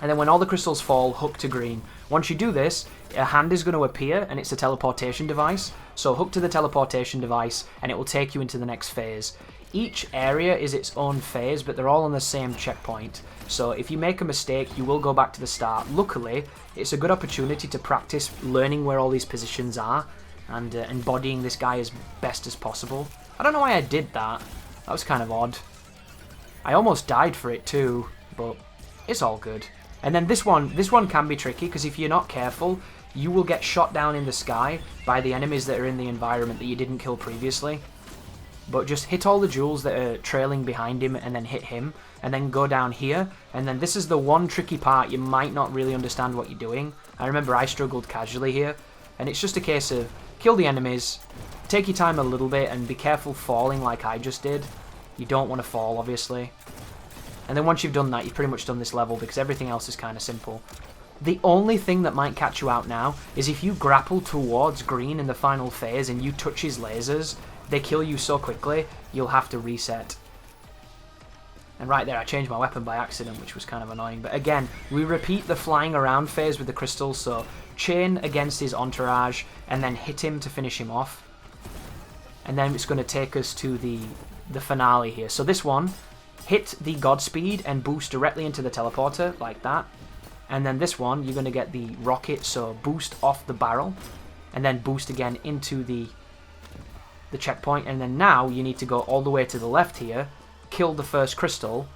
And then when all the crystals fall, hook to green. Once you do this, a hand is going to appear, and it's a teleportation device. So hook to the teleportation device, and it will take you into the next phase. Each area is its own phase, but they're all on the same checkpoint. So if you make a mistake, you will go back to the start. Luckily, it's a good opportunity to practice learning where all these positions are, and embodying this guy as best as possible. I don't know why I did that. That was kind of odd. I almost died for it too, but it's all good. And then this one can be tricky, because if you're not careful, you will get shot down in the sky by the enemies that are in the environment that you didn't kill previously. But just hit all the jewels that are trailing behind him, and then hit him, and then go down here. And then this is the one tricky part. You might not really understand what you're doing. I remember I struggled casually here, and it's just a case of kill the enemies, take your time a little bit, and be careful falling like I just did. You don't want to fall, obviously. And then once you've done that, you've pretty much done this level, because everything else is kind of simple. The only thing that might catch you out now is if you grapple towards green in the final phase and you touch his lasers, they kill you so quickly, you'll have to reset. And right there, I changed my weapon by accident, which was kind of annoying. But again, we repeat the flying around phase with the crystals, so chain against his entourage, and then hit him to finish him off. and then it's going to take us to the finale here. So this one, hit the Godspeed and boost directly into the teleporter, like that. And then this one, you're going to get the rocket, so boost off the barrel, and then boost again into the checkpoint. And then now you need to go all the way to the left here, kill the first crystal,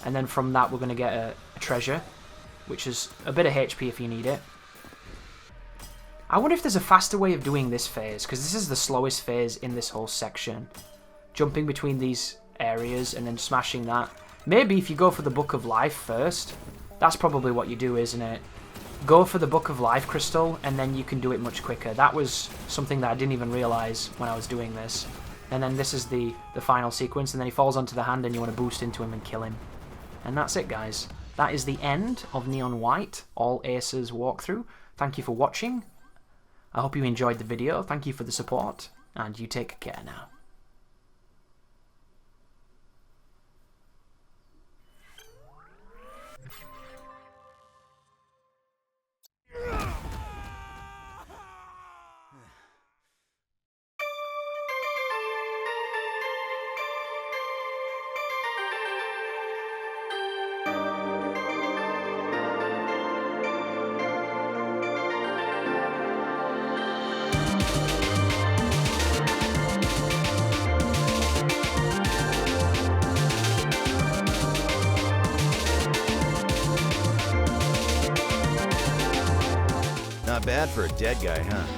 and then from that we're going to get a treasure, which is a bit of HP if you need it. I wonder if there's a faster way of doing this phase, because this is the slowest phase in this whole section. Jumping between these areas and then smashing that. Maybe if you go for the Book of Life first, that's probably what you do, isn't it? Go for the Book of Life crystal, and then you can do it much quicker. That was something that I didn't even realise when I was doing this. And then this is the final sequence, and then he falls onto the hand and you want to boost into him and kill him. And that's it, guys. That is the end of Neon White, all Aces walkthrough. Thank you for watching. I hope you enjoyed the video. Thank you for the support, and you take care now. Not bad for a dead guy, huh?